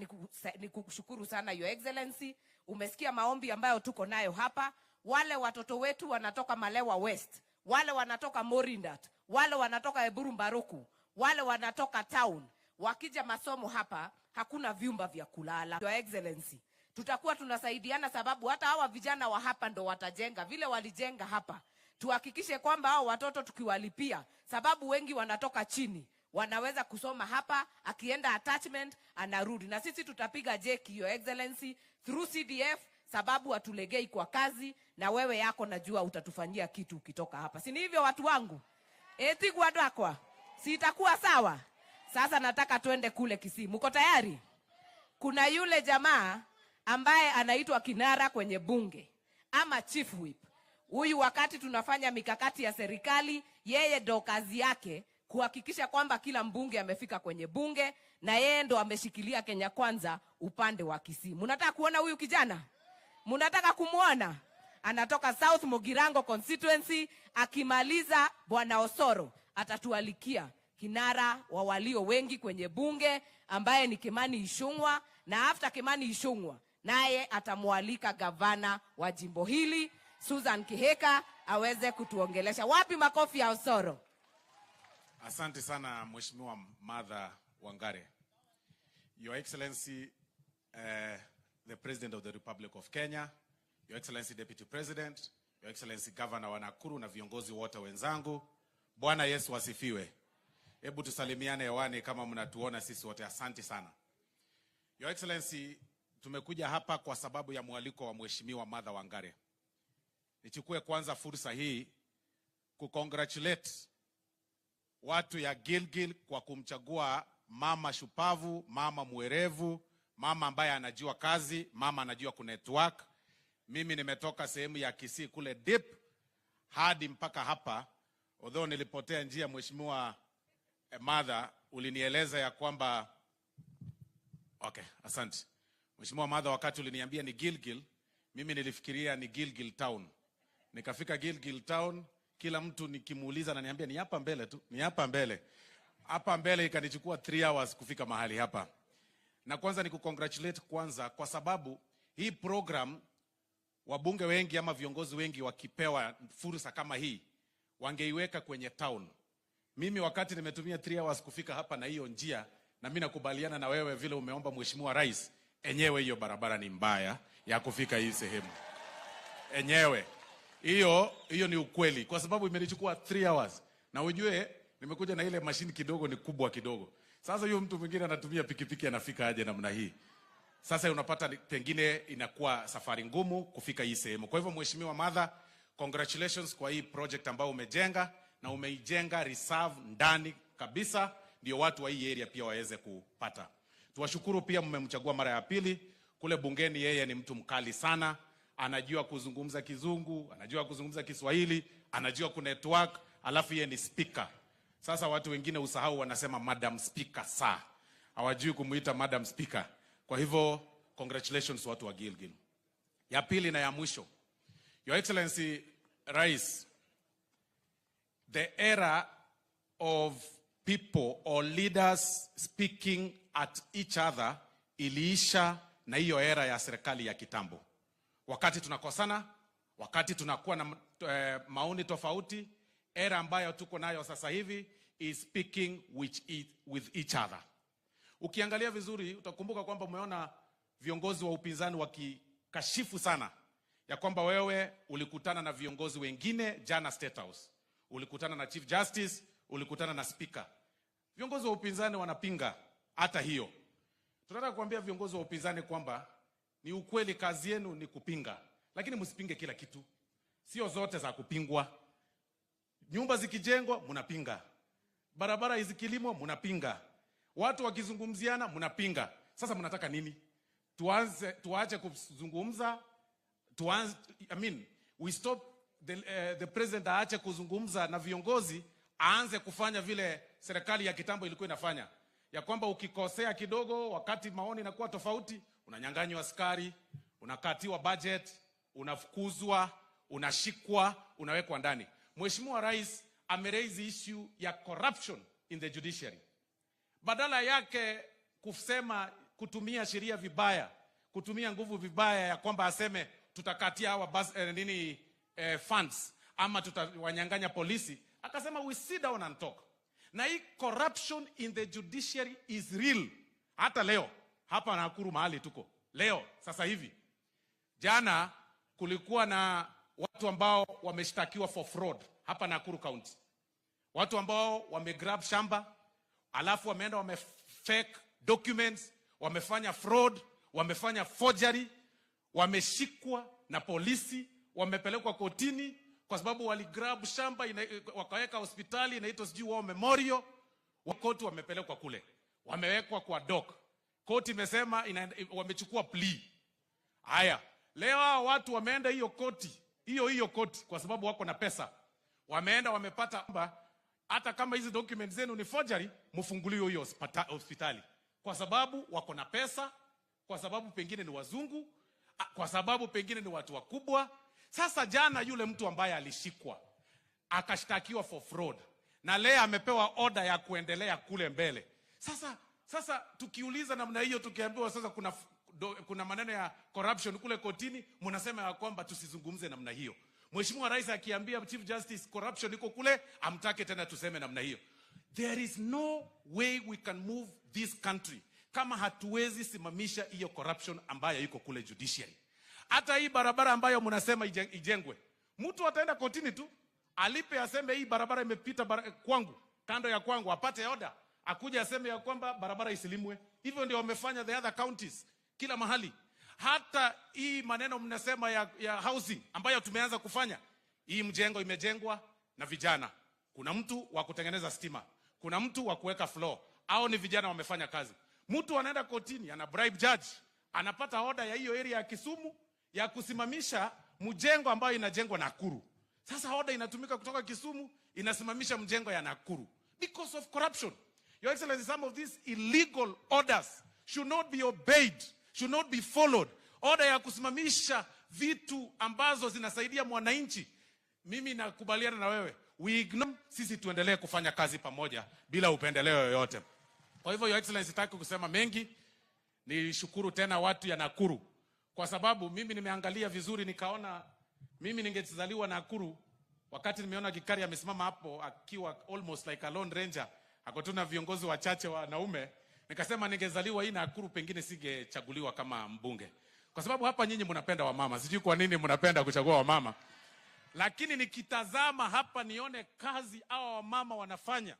nikushukuru sana Your Excellency. Umesikia maombi ambayo tuko nayo hapa. Wale watoto wetu wanatoka Malewa West, wale wanatoka Morindat, wale wanatoka Eburu Mbaruku, wale wanatoka town, wakija masomo hapa hakuna vyumba vya kulala. Your Excellency, tutakuwa tunasaidiana, sababu hata hawa vijana wa hapa ndo watajenga vile walijenga hapa. Tuhakikishe kwamba hao watoto tukiwalipia, sababu wengi wanatoka chini, wanaweza kusoma hapa, akienda attachment anarudi. Na sisi tutapiga jeki Your Excellency through CDF, sababu hatulegei kwa kazi, na wewe yako najua utatufanyia kitu ukitoka hapa. Si ni hivyo watu wangu? Eti kwa si itakuwa sawa? Sasa nataka tuende kule Kisii. Mko tayari? Kuna yule jamaa ambaye anaitwa kinara kwenye bunge ama chief whip. Huyu wakati tunafanya mikakati ya serikali, yeye ndo kazi yake kuhakikisha kwamba kila mbunge amefika kwenye bunge, na yeye ndo ameshikilia Kenya Kwanza upande wa Kisii. Mnataka kuona huyu kijana? Mnataka kumuona? Anatoka South Mogirango constituency. Akimaliza Bwana Osoro atatualikia kinara wa walio wengi kwenye bunge ambaye ni Kimani Ichung'wah, na after Kimani Ichung'wah naye atamwalika gavana wa jimbo hili Susan Kihika aweze kutuongelesha. Wapi makofi ya Osoro? Asante sana Mheshimiwa Martha Wangare. Your Excellency, the President of the Republic of Kenya, Your Excellency Deputy President, Your Excellency Governor wa Nakuru na viongozi wote wenzangu, Bwana Yesu asifiwe. Hebu tusalimiane hewani kama mnatuona sisi wote. Asante sana. Your Excellency, tumekuja hapa kwa sababu ya mwaliko wa Mheshimiwa Martha Wangare. Nichukue kwanza fursa hii kukongratulate watu ya Gilgil kwa kumchagua mama shupavu, mama mwerevu, mama ambaye anajua kazi, mama anajua kunetwork. Mimi nimetoka sehemu ya Kisii kule deep hadi mpaka hapa. Although nilipotea njia, Mheshimiwa Martha ulinieleza ya kwamba okay, asante. Mheshimiwa Martha, wakati uliniambia ni Gilgil, mimi nilifikiria ni Gilgil town. Nikafika Gilgil town, kila mtu nikimuuliza ananiambia ni hapa mbele tu, ni hapa mbele. Hapa mbele ikanichukua 3 hours kufika mahali hapa. Na kwanza ni kukongratulate kwanza kwa sababu hii program wabunge wengi ama viongozi wengi wakipewa fursa kama hii wangeiweka kwenye town. Mimi wakati nimetumia 3 hours kufika hapa na hiyo njia, na mimi nakubaliana na wewe vile umeomba Mheshimiwa Rais, enyewe hiyo barabara ni mbaya ya kufika hii sehemu. Enyewe hiyo ni ukweli, kwa sababu imenichukua 3 hours. Na ujue nimekuja na ile mashini kidogo, ni kubwa kidogo. Sasa hiyo mtu mwingine anatumia pikipiki anafika aje namna hii? Sasa unapata pengine inakuwa safari ngumu kufika hii sehemu. Kwa hivyo Mheshimiwa Martha, congratulations kwa hii project ambayo umejenga, na umeijenga reserve ndani kabisa, ndio watu wa hii area pia waweze kupata. Tuwashukuru pia mmemchagua mara ya pili. Kule bungeni yeye ni mtu mkali sana, anajua kuzungumza Kizungu, anajua kuzungumza Kiswahili, anajua kunetwork, alafu yeye ni speaker. Sasa watu wengine usahau wanasema Madam Speaker saa. Hawajui kumuita Madam Speaker. Kwa hivyo congratulations watu wa Gilgil. Ya pili na ya mwisho. Your Excellency Rais, the era of people or leaders speaking at each other iliisha na hiyo era ya serikali ya kitambo. Wakati tunakosana, wakati tunakuwa na maoni tofauti, era ambayo tuko nayo sasa hivi is speaking with each other. Ukiangalia vizuri utakumbuka kwamba umeona viongozi wa upinzani wakikashifu sana ya kwamba wewe ulikutana na viongozi wengine jana State House. Ulikutana na Chief Justice, ulikutana na Speaker. Viongozi wa upinzani wanapinga hata hiyo. Tunataka kuambia viongozi wa upinzani kwamba ni ukweli kazi yenu ni kupinga, lakini msipinge kila kitu. Sio zote za kupingwa. Nyumba zikijengwa mnapinga. Barabara zikilimwa mnapinga. Watu wakizungumziana mnapinga. Sasa mnataka nini? Tuache kuzungumza, we stop the president aache kuzungumza na viongozi, aanze kufanya vile serikali ya kitambo ilikuwa inafanya. Ya kwamba ukikosea kidogo wakati maoni inakuwa tofauti, unanyang'anywa askari, unakatiwa budget, unafukuzwa, unashikwa, unawekwa ndani. Mheshimiwa Rais ameraise issue ya corruption in the judiciary. Badala yake kusema kutumia sheria vibaya, kutumia nguvu vibaya ya kwamba aseme tutakatia hawa funds ama tutawanyang'anya polisi, akasema we sit down and talk. Na hii corruption in the judiciary is real. Hata leo hapa Nakuru mahali tuko leo sasa hivi, jana kulikuwa na watu ambao wameshtakiwa for fraud hapa Nakuru County. Watu ambao wamegrab shamba, alafu wameenda wamefake documents, wamefanya fraud, wamefanya forgery, wameshikwa na polisi, wamepelekwa kotini kwa sababu waligrab shamba wakaweka hospitali inaitwa sijui War Memorial. Wakoti wamepelekwa kule, wamewekwa kwa dock. Koti imesema wamechukua plea. Haya, leo watu wameenda hiyo koti kwa sababu wako na pesa. Wameenda wamepata kwamba hata kama hizi documents zenu ni forgery, mfunguliwe hiyo hospitali. Kwa sababu wako na pesa, kwa sababu pengine ni wazungu, kwa sababu pengine ni watu wakubwa. Sasa jana yule mtu ambaye alishikwa akashtakiwa for fraud, na leo amepewa order ya kuendelea kule mbele. Sasa tukiuliza namna hiyo, tukiambiwa sasa kuna maneno ya corruption kule kotini, mnasema ya kwamba tusizungumze namna hiyo. Mheshimiwa Rais akiambia Chief Justice corruption iko kule, amtake tena tuseme namna hiyo. There is no way we can move this country kama hatuwezi simamisha hiyo corruption ambayo iko kule judiciary. Hata hii barabara ambayo mnasema ijengwe, mtu ataenda kotini tu, alipe aseme hii barabara imepita kwangu, kando ya kwangu, apate order, akuja aseme ya kwamba barabara isilimwe. Hivyo ndio wamefanya the other counties kila mahali. Hata hii maneno mnasema ya housing ambayo tumeanza kufanya, hii mjengo imejengwa na vijana. Kuna mtu wa kutengeneza stima, kuna mtu wa kuweka floor, au ni vijana wamefanya kazi. Mtu anaenda kotini, ana bribe judge, anapata order ya hiyo area ya Kisumu ya kusimamisha mjengo ambayo inajengwa Nakuru. Sasa order inatumika kutoka Kisumu, inasimamisha mjengo ya Nakuru because of corruption. Your Excellency, some of these illegal orders should not be obeyed, should not be followed. Order ya kusimamisha vitu ambazo zinasaidia mwananchi. Mimi nakubaliana na wewe. We ignore, sisi tuendelee kufanya kazi pamoja bila upendeleo yoyote. Kwa hivyo, Your Excellency, sitaki kusema mengi. Nishukuru tena watu ya Nakuru kwa sababu mimi nimeangalia vizuri, nikaona mimi ningezaliwa Nakuru. Wakati nimeona Gikari amesimama hapo akiwa almost like a lone ranger, akotuna viongozi wachache wanaume, nikasema ningezaliwa hii Nakuru pengine singechaguliwa kama mbunge. Kwa sababu hapa nyinyi mnapenda wamama. Sijui kwa nini mnapenda kuchagua wamama. Lakini nikitazama hapa nione kazi hawa wamama wanafanya.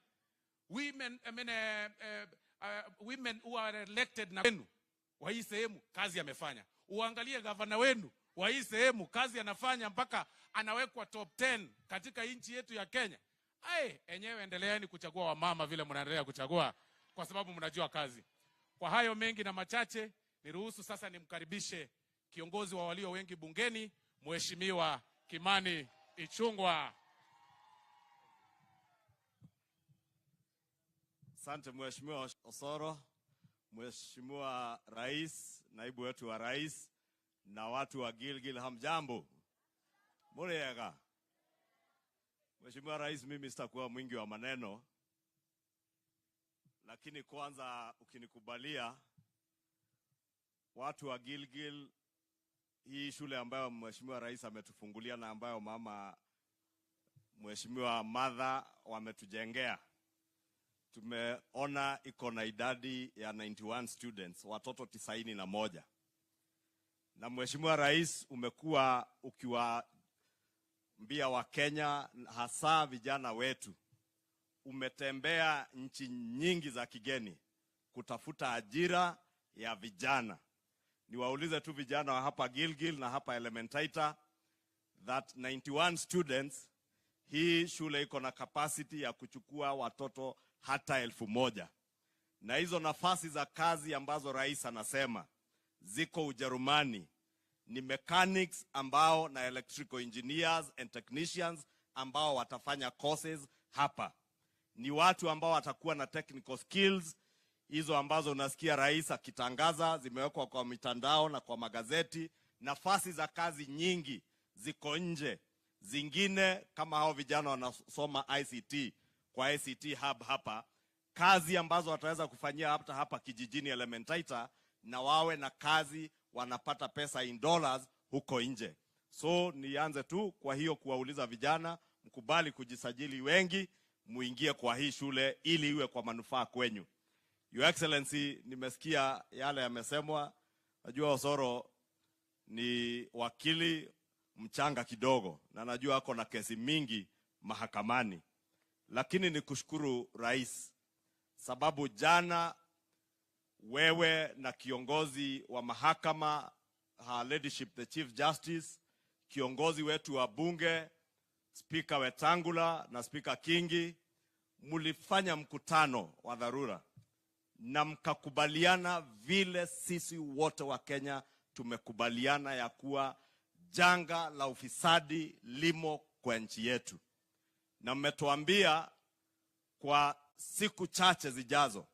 Women who are elected na wenu wa hii sehemu kazi amefanya. Uangalie gavana wenu wa hii sehemu kazi anafanya mpaka anawekwa top 10 katika nchi yetu ya Kenya. enyewe endeleeni kuchagua wamama vile mnaendelea kuchagua, kwa sababu mnajua kazi. Kwa hayo mengi na machache, niruhusu sasa nimkaribishe kiongozi wa walio wengi bungeni, Mheshimiwa Kimani Ichung'wah. Asante Mheshimiwa Osoro, Mheshimiwa Rais, naibu wetu wa rais, na watu wa Gilgil, hamjambo? Muriega. Mheshimiwa Rais, mimi sitakuwa mwingi wa maneno, lakini kwanza ukinikubalia, watu wa Gilgil, hii shule ambayo Mheshimiwa Rais ametufungulia na ambayo mama Mheshimiwa Mother wametujengea, tumeona iko na idadi ya 91 students, watoto 91. Na Mheshimiwa Rais, umekuwa ukiwaambia wa Kenya, hasa vijana wetu, umetembea nchi nyingi za kigeni kutafuta ajira ya vijana. Niwaulize tu vijana wa hapa Gilgil na hapa Elementaita that 91 students, hii shule iko na capacity ya kuchukua watoto hata 1000. Na hizo nafasi za kazi ambazo rais anasema ziko Ujerumani ni mechanics ambao na electrical engineers and technicians ambao watafanya courses hapa. Ni watu ambao watakuwa na technical skills, hizo ambazo unasikia rais akitangaza, zimewekwa kwa mitandao na kwa magazeti. Nafasi za kazi nyingi ziko nje. Zingine kama hao vijana wanasoma ICT kwa ICT hub hapa, kazi ambazo wataweza kufanyia hapa kijijini Elementaita, na wawe na kazi wanapata pesa in dollars huko nje. So nianze tu kwa hiyo kuwauliza vijana, mkubali kujisajili wengi, muingie kwa hii shule ili iwe kwa manufaa kwenyu. Your Excellency, nimesikia yale yamesemwa. Najua Osoro ni wakili mchanga kidogo, na najua ako na kesi mingi mahakamani. Lakini nikushukuru rais, sababu jana wewe na kiongozi wa mahakama, Her Ladyship the Chief Justice, kiongozi wetu wa bunge, Speaker Wetangula na Speaker Kingi, mulifanya mkutano wa dharura na mkakubaliana vile sisi wote wa Kenya tumekubaliana ya kuwa janga la ufisadi limo kwa nchi yetu. Na mmetuambia kwa siku chache zijazo,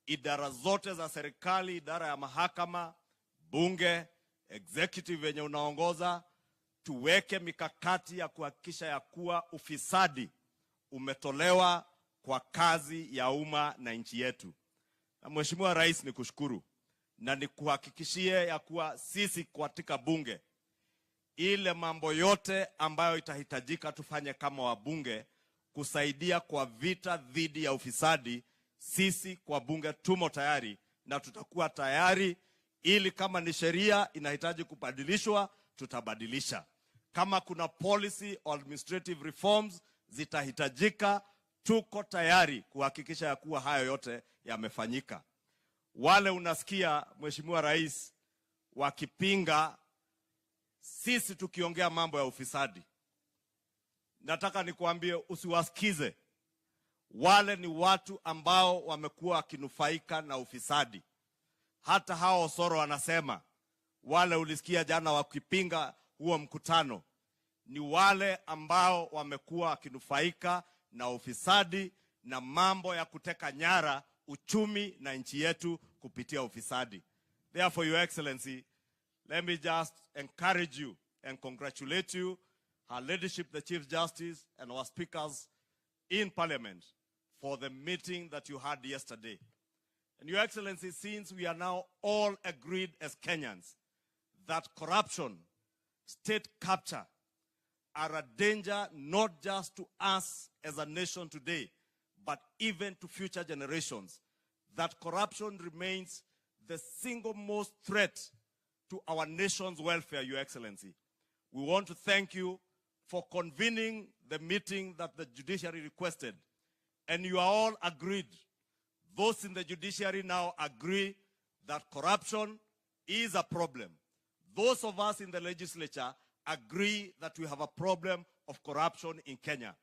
idara zote za serikali, idara ya mahakama, bunge, executive wenye unaongoza, tuweke mikakati ya kuhakikisha ya kuwa ufisadi umetolewa kwa kazi ya umma na nchi yetu. Na Mheshimiwa Rais, nikushukuru na nikuhakikishie ya kuwa sisi katika bunge, ile mambo yote ambayo itahitajika tufanye kama wabunge kusaidia kwa vita dhidi ya ufisadi, sisi kwa bunge tumo tayari na tutakuwa tayari, ili kama ni sheria inahitaji kubadilishwa tutabadilisha. Kama kuna policy or administrative reforms zitahitajika, tuko tayari kuhakikisha ya kuwa hayo yote yamefanyika. Wale unasikia Mheshimiwa Rais wakipinga sisi tukiongea mambo ya ufisadi, nataka nikuambie usiwasikize. Wale ni watu ambao wamekuwa wakinufaika na ufisadi. Hata hao Osoro wanasema, wale ulisikia jana wakipinga huo mkutano, ni wale ambao wamekuwa wakinufaika na ufisadi na mambo ya kuteka nyara uchumi na nchi yetu kupitia ufisadi. Therefore, Your Excellency, let me just encourage you and congratulate you, Her Ladyship the Chief Justice and our speakers in Parliament, for the meeting that you had yesterday. And Your Excellency, since we are now all agreed as Kenyans that corruption, state capture are a danger not just to us as a nation today, but even to future generations, that corruption remains the single most threat to our nation's welfare, Your Excellency. We want to thank you for convening the meeting that the judiciary requested. And you are all agreed. Those in the judiciary now agree that corruption is a problem. Those of us in the legislature agree that we have a problem of corruption in Kenya.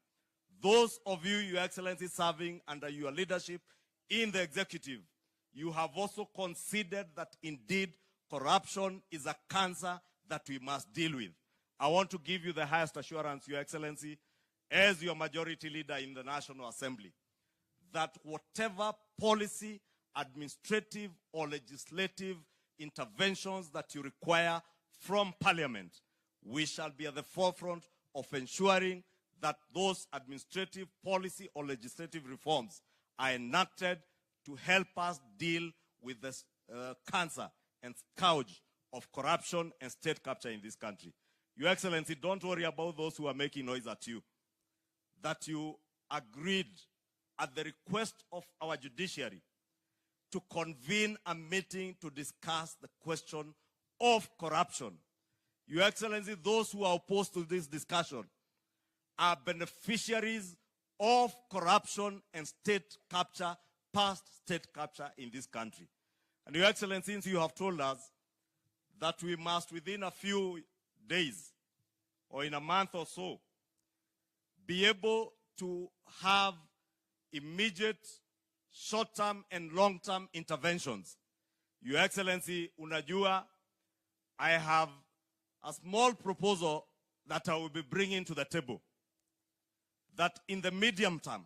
those of you, Your Excellency, serving under your leadership in the executive, you have also considered that indeed corruption is a cancer that we must deal with. I want to give you the highest assurance, Your Excellency, as your majority leader in the National Assembly, that whatever policy, administrative or legislative interventions that you require from Parliament, we shall be at the forefront of ensuring that those administrative, policy or legislative reforms are enacted to help us deal with the cancer and scourge of corruption and state capture in this country. Your Excellency, don't worry about those who are making noise at you. That you agreed at the request of our judiciary to convene a meeting to discuss the question of corruption. Your Excellency, those who are opposed to this discussion are beneficiaries of corruption and state capture, past state capture in this country. And Your Excellency, since you have told us that we must within a few days or in a month or so be able to have immediate short-term and long-term interventions. Your Excellency, unajua, I have a small proposal that I will be bringing to the table, that in the medium term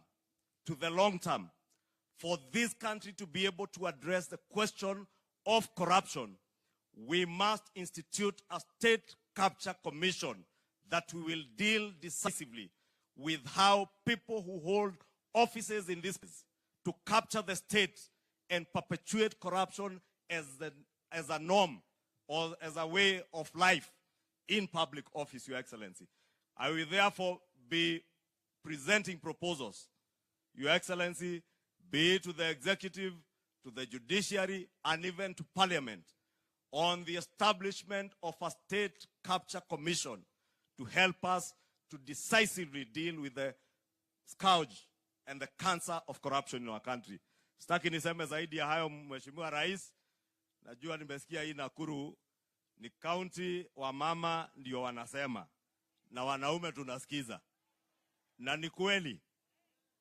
to the long term, for this country to be able to address the question of corruption, we must institute a state capture commission that we will deal decisively with how people who hold offices in this to capture the state and perpetuate corruption as a norm or as a way of life in public office, Your Excellency. I will therefore be presenting proposals, Your Excellency, be it to the executive, to the judiciary, and even to Parliament, on the establishment of a state capture commission to help us to decisively deal with the scourge and the cancer of corruption in our country. Sitaki niseme zaidi ya hayo, Mheshimiwa Rais. Najua nimesikia hii Nakuru ni county wa mama ndio wanasema na wanaume tunasikiza. Na ni kweli,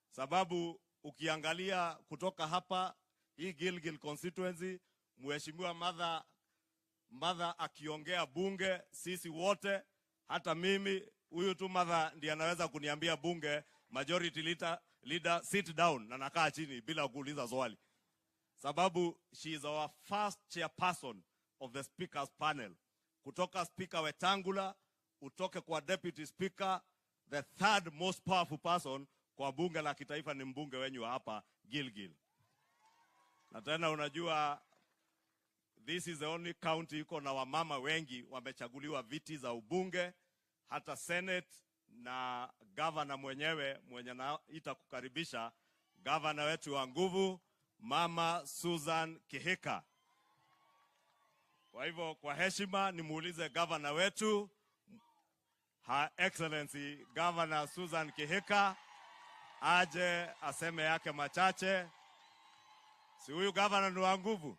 sababu ukiangalia kutoka hapa hii Gilgil constituency, Mheshimiwa Mother akiongea bunge, sisi wote, hata mimi, huyu tu Mother ndiye anaweza kuniambia bunge, majority leader sit down, na nakaa chini bila kuuliza swali. Sababu she is our first chairperson of the speakers panel. Kutoka Speaker Wetangula, utoke kwa Deputy Speaker, the third most powerful person kwa bunge la kitaifa ni mbunge wenyu hapa Gilgil. Na tena unajua, this is the only county iko na wamama wengi wamechaguliwa viti za ubunge, hata Senate, na governor mwenyewe mwenye naita kukaribisha, governor wetu wa nguvu, Mama Susan Kihika. Kwa hivyo kwa heshima nimuulize governor wetu, Her Excellency Governor Susan Kihika, aje aseme yake machache. Si huyu governor ni wa nguvu?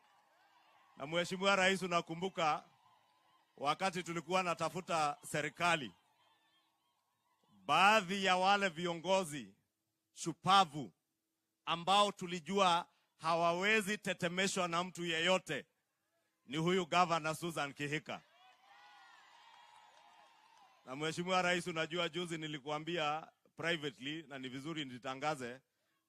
Na Mheshimiwa Rais, unakumbuka wakati tulikuwa natafuta serikali, baadhi ya wale viongozi shupavu ambao tulijua hawawezi tetemeshwa na mtu yeyote ni huyu governor Susan Kihika. Na Mheshimiwa Rais, unajua juzi nilikuambia privately, na ni vizuri nitangaze,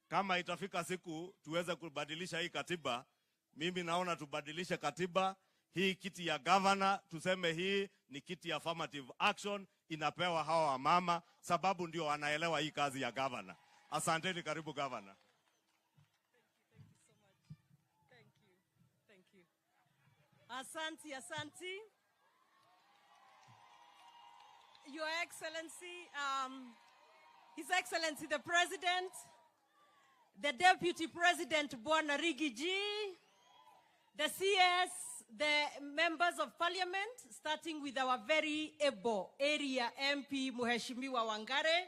kama itafika siku tuweze kubadilisha hii katiba, mimi naona tubadilishe katiba, hii kiti ya governor tuseme hii ni kiti ya affirmative action, inapewa hawa wa mama, sababu ndio wanaelewa hii kazi ya governor. Asanteni, karibu governor. Thank you. Asante. Your Excellency, His Excellency the President, the Deputy President Bwana Rigiji, the CS, the members of Parliament, starting with our very able area MP Mheshimiwa Wangare,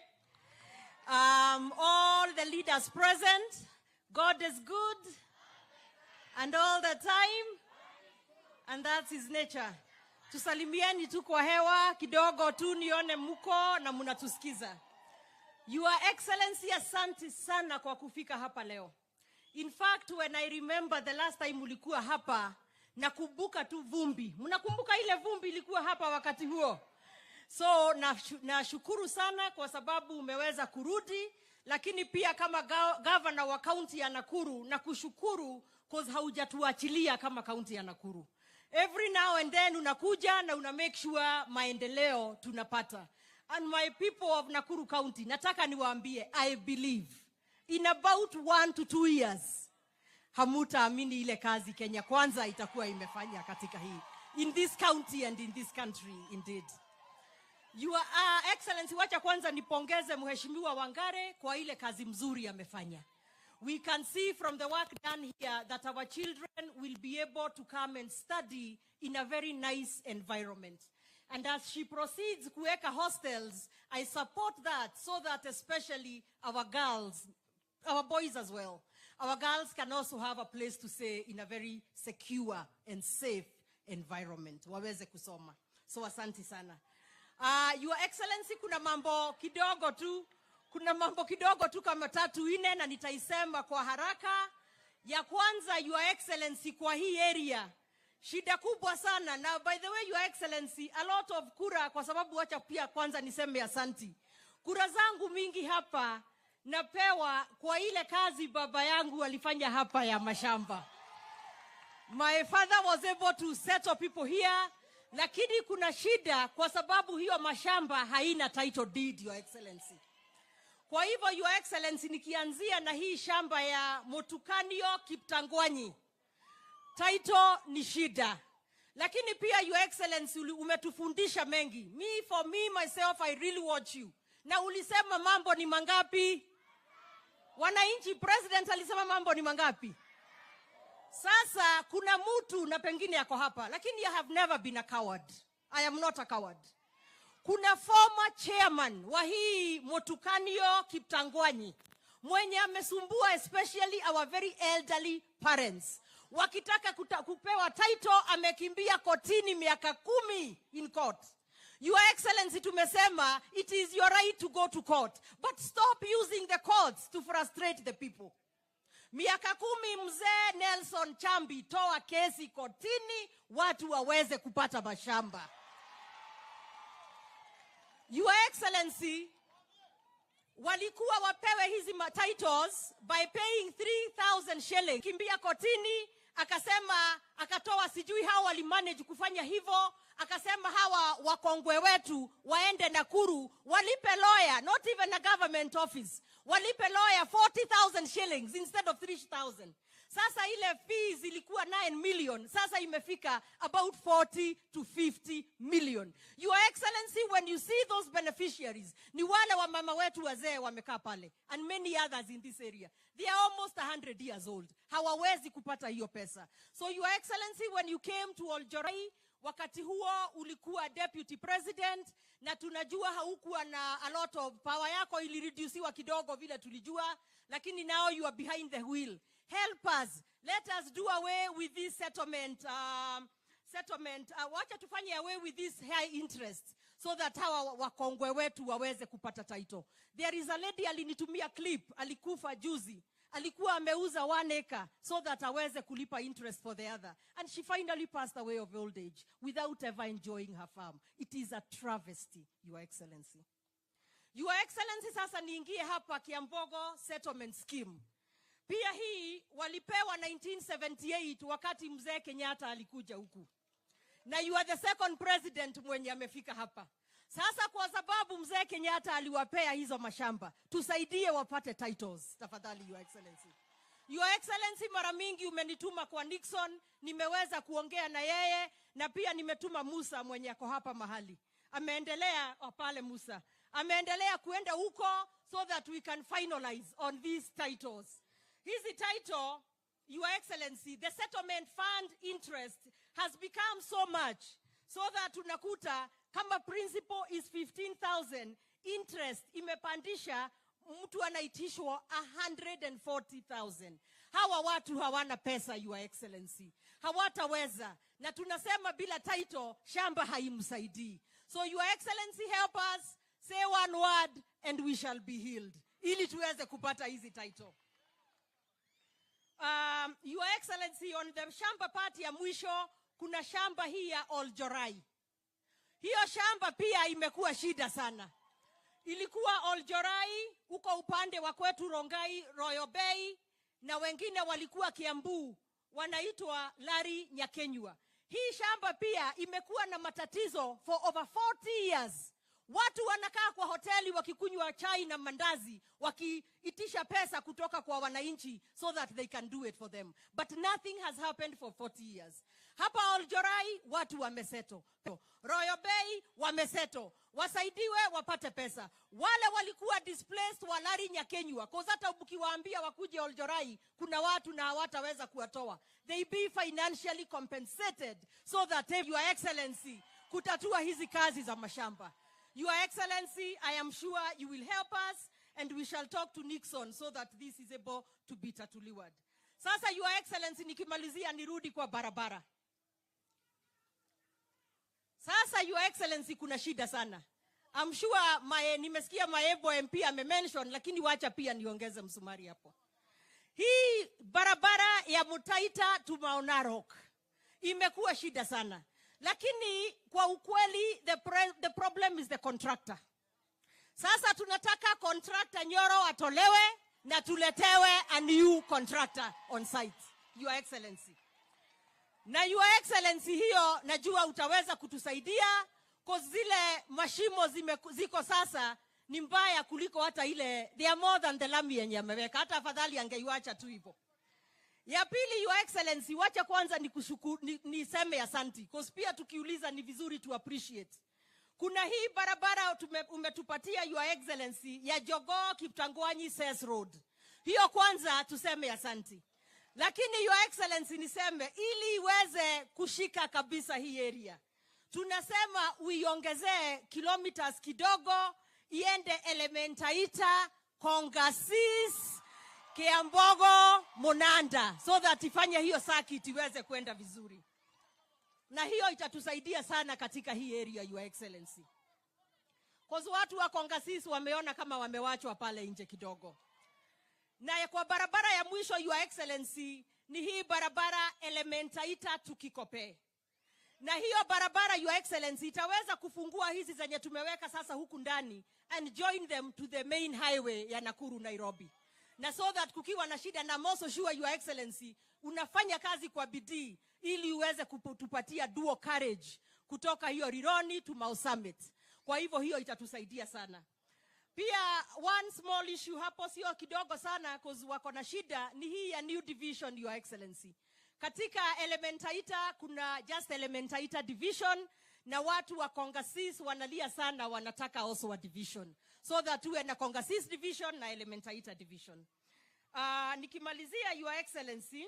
all the leaders present. God is good, and all the time, and that's his nature. Tusalimieni tu kwa hewa kidogo tu nione muko na munatusikiza. Your Excellency, asante sana kwa kufika hapa leo. In fact, when I remember the last time ulikuwa hapa, nakumbuka tu vumbi. Mnakumbuka ile vumbi ilikuwa hapa wakati huo? So nashukuru sana kwa sababu umeweza kurudi, lakini pia kama governor wa county ya Nakuru nakushukuru cause haujatuachilia kama county ya Nakuru. Every now and then unakuja na una make sure maendeleo tunapata. And my people of Nakuru County, nataka niwaambie, I believe in about 1 to 2 years, hamutaamini ile kazi Kenya Kwanza itakuwa imefanya katika hii. In this county and in this country, indeed. Your Excellency, wacha kwanza nipongeze Mheshimiwa Wangare kwa ile kazi mzuri amefanya. We can see from the work done here that our children will be able to come and study in a very nice environment. And as she proceeds kuweka hostels, I support that so that especially our girls, our boys as well, our girls can also have a place to stay in a very secure and safe environment. Waweze kusoma. So asante sana. Your Excellency, kuna mambo kidogo tu kama 3-4 na nitaisema kwa haraka. Ya kwanza, Your Excellency, kwa hii area shida kubwa sana. Na by the way, Your Excellency, a lot of kura, kwa sababu wacha pia kwanza niseme asanti. Kura zangu mingi hapa napewa kwa ile kazi baba yangu alifanya hapa ya mashamba. My father was able to settle people here, lakini kuna shida kwa sababu hiyo mashamba haina title deed, Your Excellency. Kwa hivyo, Your Excellency, nikianzia na hii shamba ya Motukanio Kiptangwanyi, title ni shida. Lakini pia, Your Excellency, umetufundisha mengi. For me myself, I really watch you. Na ulisema mambo ni mangapi? Wananchi, President alisema mambo ni mangapi? Sasa kuna mtu na pengine yako hapa, lakini I have never been a coward. I am not a coward. Kuna former chairman wa hii Motukanio Kiptangwanyi mwenye amesumbua especially our very elderly parents. Wakitaka kupewa title, amekimbia kotini miaka 10 in court. Your Excellency, tumesema it is your right to go to court, but stop using the courts to frustrate the people. Miaka 10 mzee Nelson Chambi, toa kesi kotini, watu waweze kupata mashamba. Your Excellency, walikuwa wapewe hizi titles by paying 3,000 shillings. Kimbia kotini, akasema, akatoa sijui hao walimanage kufanya hivyo, akasema hawa wakongwe wetu waende Nakuru, walipe lawyer, not even a government office, walipe lawyer 40,000 shillings instead of 3,000. Sasa ile fees ilikuwa 9 million, sasa imefika about 40 to 50 million. Your Excellency, when you see those beneficiaries, ni wale wa mama wetu wazee wamekaa pale, and many others in this area. They are almost 100 years old. Hawawezi kupata hiyo pesa. So Your Excellency, when you came to Oljorai, wakati huo ulikuwa deputy president, na tunajua haukuwa na a lot of power, yako ilireduciwa kidogo vile tulijua, lakini now you are behind the wheel. Help us. Let us do away with this settlement. Wacha tufanye away with this high interest so that hawa wakongwe wetu waweze kupata title. There is a lady alinitumia clip, alikufa juzi. Alikuwa ameuza 1 acre so that aweze kulipa interest for the other. And she finally passed away of old age without ever enjoying her farm. It is a travesty, Your Excellency. Your Excellency, sasa niingie hapa Kiambogo settlement scheme. Pia hii walipewa 1978 wakati mzee Kenyatta alikuja huku. Na you are the second president mwenye amefika hapa. Sasa kwa sababu mzee Kenyatta aliwapea hizo mashamba, tusaidie wapate titles, tafadhali Your Excellency. Your Excellency, mara mingi umenituma kwa Nixon, nimeweza kuongea na yeye, na pia nimetuma Musa mwenye ako hapa mahali. Ameendelea pale Musa. Ameendelea kuenda huko so that we can finalize on these titles. Hizi title, Your Excellency, the settlement fund interest has become so much so that unakuta kama principal is 15,000, interest imepandisha, mtu anaitishwa 140,000. Hawa watu hawana pesa, Your Excellency. Hawataweza. Na tunasema bila title, shamba haimsaidii. So Your Excellency, help us. Say one word and we shall be healed. Ili tuweze kupata hizi title. Your Excellency, on the shamba party ya mwisho, kuna shamba hii ya Oljorai. Hiyo shamba pia imekuwa shida sana. Ilikuwa Oljorai, uko upande wa kwetu Rongai, Royal Bay, na wengine walikuwa Kiambu, wanaitwa Lari Nyakenyua. Hii shamba pia imekuwa na matatizo for over 40 years. Watu wanakaa kwa hoteli wakikunywa chai na mandazi, wakiitisha pesa kutoka kwa wananchi so that they can do it for them. But nothing has happened for 40 years. Hapa Oljorai watu wameseto. Royal Bay wameseto. Wasaidiwe wapate pesa. Wale walikuwa displaced wa Lari Nyakenyua, kwa hata ukiwaambia wakuje Oljorai, kuna watu na hawataweza kuwatoa. They be financially compensated so that Your Excellency kutatua hizi kazi za mashamba. Your Excellency, I am sure you will help us and we shall talk to Nixon so that this is able to be tatuliwad. Sasa Your Excellency, nikimalizia nirudi kwa barabara. Sasa Your Excellency, kuna shida sana. I'm sure nimesikia Maebo MP ame-mention, lakini wacha pia niongeze msumari hapo. Hii barabara ya Mutaita to Mount Narok imekuwa shida sana. Lakini kwa ukweli the problem is the contractor. Sasa tunataka contractor Nyoro atolewe na tuletewe a new contractor on site, Your Excellency. Na Your Excellency, hiyo najua utaweza kutusaidia kwa zile mashimo ziko sasa ni mbaya kuliko hata ile, they are more than the lami yenye ameweka. Hata afadhali angeiacha tu hivyo. Ya pili, Your Excellency, wacha kwanza niseme asante, because pia tukiuliza ni vizuri to appreciate. Kuna hii barabara umetupatia Your Excellency ya Jogoo Kiptangwanyi Ses Road. Hiyo kwanza tuseme asante. Lakini Your Excellency, niseme ili iweze kushika kabisa hii area, tunasema uiongezee kilometers kidogo iende Elementaita, Kongasis, Kiambogo, Monanda, so that ifanye hiyo circuit iweze kwenda vizuri. Na hiyo itatusaidia sana katika hii area, Your Excellency. Kwa watu wa Kongasis wameona kama wamewachwa pale nje kidogo. Na kwa barabara ya mwisho, Your Excellency, ni hii barabara Elementaita Tukikope. Na hiyo barabara, Your Excellency, itaweza kufungua hizi zenye tumeweka sasa huku ndani and join them to the main highway ya Nakuru Nairobi. Na so that kukiwa na shida, na I'm also sure Your Excellency unafanya kazi kwa bidii ili uweze kutupatia dual carriage kutoka hiyo Rironi to Mau Summit. Kwa hivyo hiyo itatusaidia sana. Pia one small issue hapo, sio kidogo sana, cause wako na shida, ni hii ya new division, Your Excellency. Katika Elementaita kuna just Elementaita division, na watu wa Kongasis wanalia sana, wanataka also a division, so that tuwe na Kongasis division na Elementaita division. Nikimalizia, Your Excellency,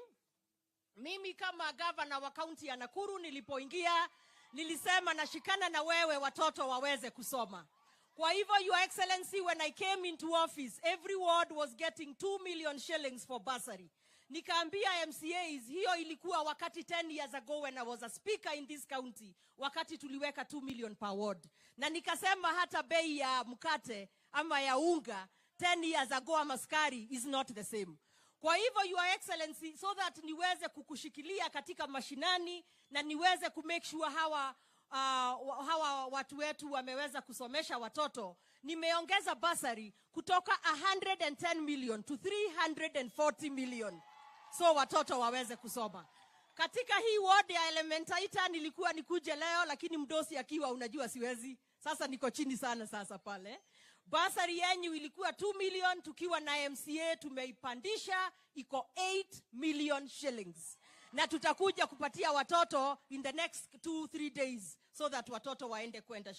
mimi kama governor wa county ya Nakuru nilipoingia nilisema nashikana na wewe watoto waweze kusoma. Kwa hivyo, Your Excellency, when I came into office, every ward was getting 2 million shillings for bursary. Nikaambia MCAs, hiyo ilikuwa wakati 10 years ago when I was a speaker in this county, wakati tuliweka 2 million per ward. Na nikasema hata bei ya mkate ama ya unga 10 years ago ama sukari is not the same. Kwa hivyo, Your Excellency, so that niweze kukushikilia katika mashinani na niweze kumake sure hawa watu wetu wameweza kusomesha watoto, nimeongeza bursary kutoka 110 million to 340 million. So watoto waweze kusoma. Katika hii ward ya Elementaita nilikuwa nikuje leo, lakini mdosi akiwa unajua siwezi. Sasa niko chini sana sasa pale. Bursary yenyu ilikuwa 2 million, tukiwa na MCA tumeipandisha iko 8 million shillings. Na tutakuja kupatia watoto in the next 2-3 days so that watoto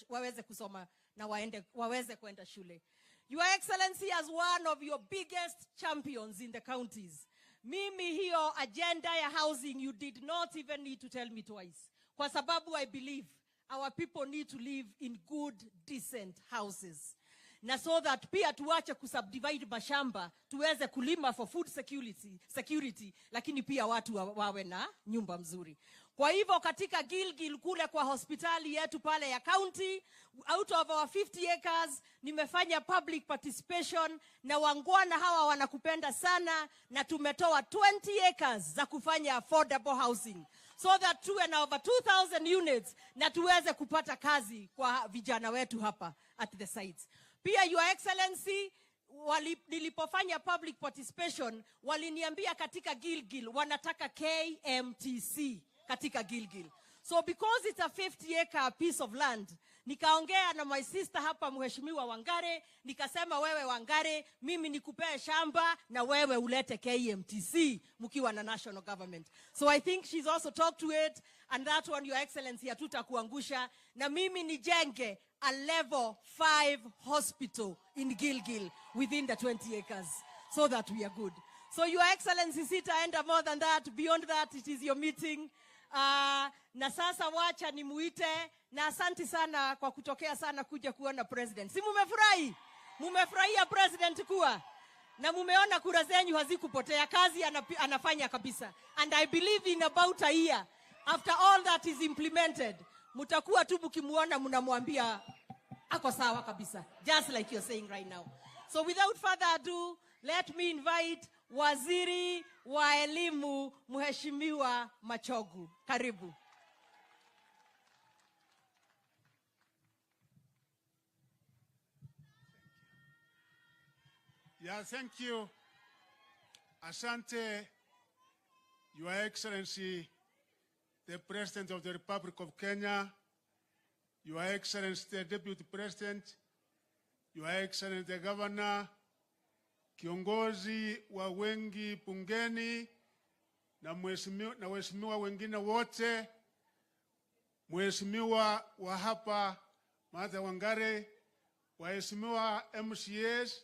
waweze kusoma na waweze kwenda shule. Your Excellency, as one of your biggest champions in the counties, mimi hiyo agenda ya housing you did not even need to tell me twice. Kwa sababu I believe our people need to live in good, decent houses. Na so that pia tuache kusubdivide mashamba, tuweze kulima for food security, lakini pia watu wawe na nyumba mzuri. Kwa hivyo katika Gilgil kule kwa hospitali yetu pale ya county, out of our 50 acres, nimefanya public participation na wangwana hawa wanakupenda sana, na tumetoa 20 acres za kufanya affordable housing. So that tuwe na over 2,000 units na tuweze kupata kazi kwa vijana wetu hapa at the sites. Pia Your Excellency, nilipofanya public participation, waliniambia katika Gilgil wanataka KMTC katika Gilgil. So because it's a 50-acre piece of land, nikaongea na my sister hapa Mheshimiwa Wangare, nikasema wewe Wangare, mimi nikupee shamba na wewe ulete KMTC mkiwa na national government. So I think she's also talked to it, and that one, Your Excellency, hatutakuangusha, na mimi nijenge a level 5 hospital in Gilgil within the 20 acres so that we are good. So Your Excellency, sitaenda more than that. Beyond that, it is your meeting. Na sasa wacha nimuite, na asante sana kwa kutokea sana kuja kuona president. Si mumefurahi? Mumefurahia president kuwa? Na mumeona kura zenyu hazikupotea, kazi anafanya kabisa. And I believe in about a year, after all that is implemented, mutakuwa tu mkimuona mnamwambia ako sawa kabisa, just like you're saying right now. So without further ado, let me invite Waziri wa Elimu Mheshimiwa Machogu. Karibu. Yeah, thank you. Asante, Your Excellency, the President of the Republic of Kenya, Your Excellency, the Deputy President, Your Excellency, the Governor, kiongozi wa wengi bungeni na waheshimiwa wengine wote, Mheshimiwa wa hapa Martha Wangare, waheshimiwa MCAs,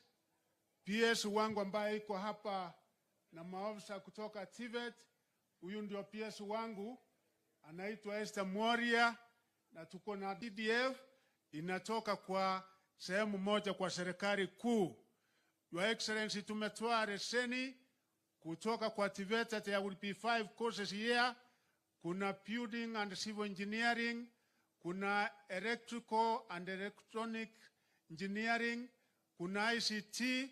PS wangu ambaye iko hapa na maafisa kutoka TVET. Huyu ndio PS wangu, anaitwa Esther Moria, na tuko na DDF inatoka kwa sehemu moja kwa serikali kuu. Your Excellency, tumetoa leseni kutoka kwa TVET that there will be 5 courses here. Kuna building and civil engineering, kuna electrical and electronic engineering, kuna ICT,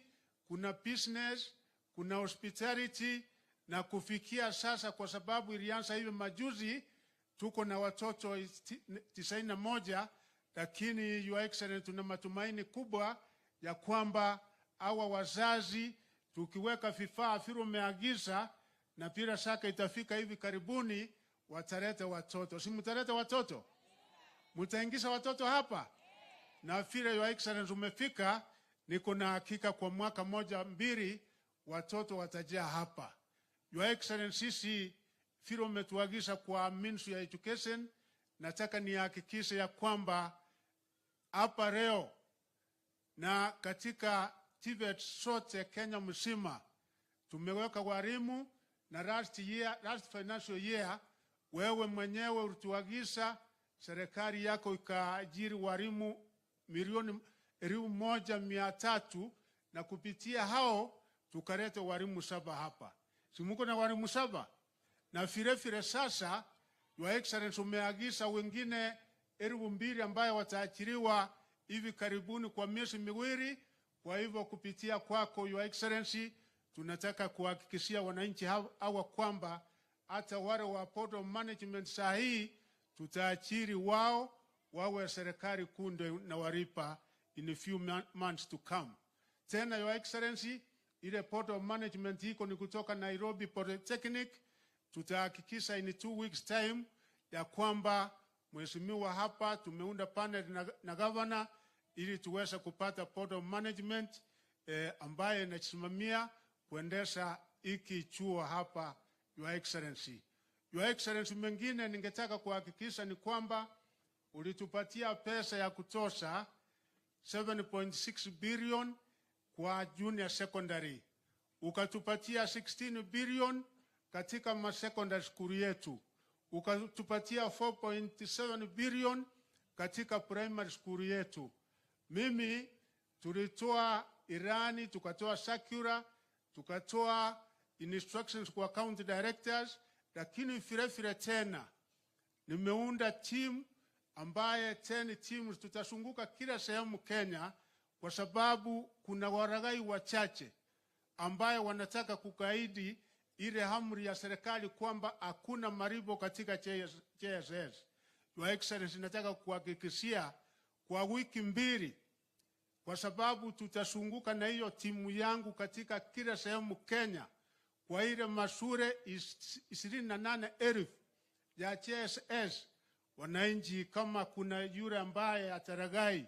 kuna business, kuna hospitality, na kufikia sasa, kwa sababu ilianza hivi majuzi, tuko na watoto 91, lakini Your Excellency, tuna matumaini kubwa ya kwamba hawa wazazi tukiweka vifaa vile umeagiza, na bila shaka itafika hivi karibuni, wataleta watoto. Si mtaleta watoto? Mtaingiza watoto hapa? Na vile Your Excellency umefika, niko na hakika kwa mwaka moja mbili watoto watajaa hapa. Your Excellency, sisi vile umetuagiza kwa Ministry ya Education, nataka nihakikishe ya kwamba hapa leo na katika TVET sote Kenya mzima tumeweka walimu, na last financial year wewe mwenyewe ulituagiza serikali yako ikaajiri walimu 1,300,000, na kupitia hao tukaleta walimu 7 hapa. Si mko na walimu 7? Na vile sasa Your Excellency umeagiza wengine 2,000 ambayo wataachiriwa hivi karibuni kwa miezi miwili. Kwa hivyo kupitia kwako Your Excellency, tunataka kuhakikishia wananchi hawa kwamba hata wale wa board of management sahihi tutaachiri wao wawe serikali kunde na waripa in a few months to come. Tena Your Excellency, ile board of management iko ni kutoka Nairobi Polytechnic. Tutahakikisha in 2 weeks time ya kwamba mheshimiwa hapa tumeunda panel na governor ili tuweze kupata board of management ambaye inasimamia kuendesha hiki chuo hapa. Your Excellency, Your Excellency, mengine ningetaka kuhakikisha ni kwamba ulitupatia pesa ya kutosha 7.6 billion kwa junior secondary, ukatupatia 16 billion katika ma secondary school yetu, ukatupatia 4.7 billion katika primary school yetu. Mimi tulitoa irani, tukatoa circular, tukatoa instructions kwa county directors, lakini vile tena Nimeunda timu ambaye 10 teams tutazunguka kila sehemu Kenya, kwa sababu kuna waragai wachache ambaye wanataka kukaidi ile amri ya serikali kwamba hakuna maribo katika JSS. Your Excellency, nataka kuhakikishia kwa wiki 2, kwa sababu tutazunguka na hiyo timu yangu katika kila sehemu Kenya, kwa ile mashure 28,000 ya JSS. Wananchi, kama kuna yule ambaye ataragai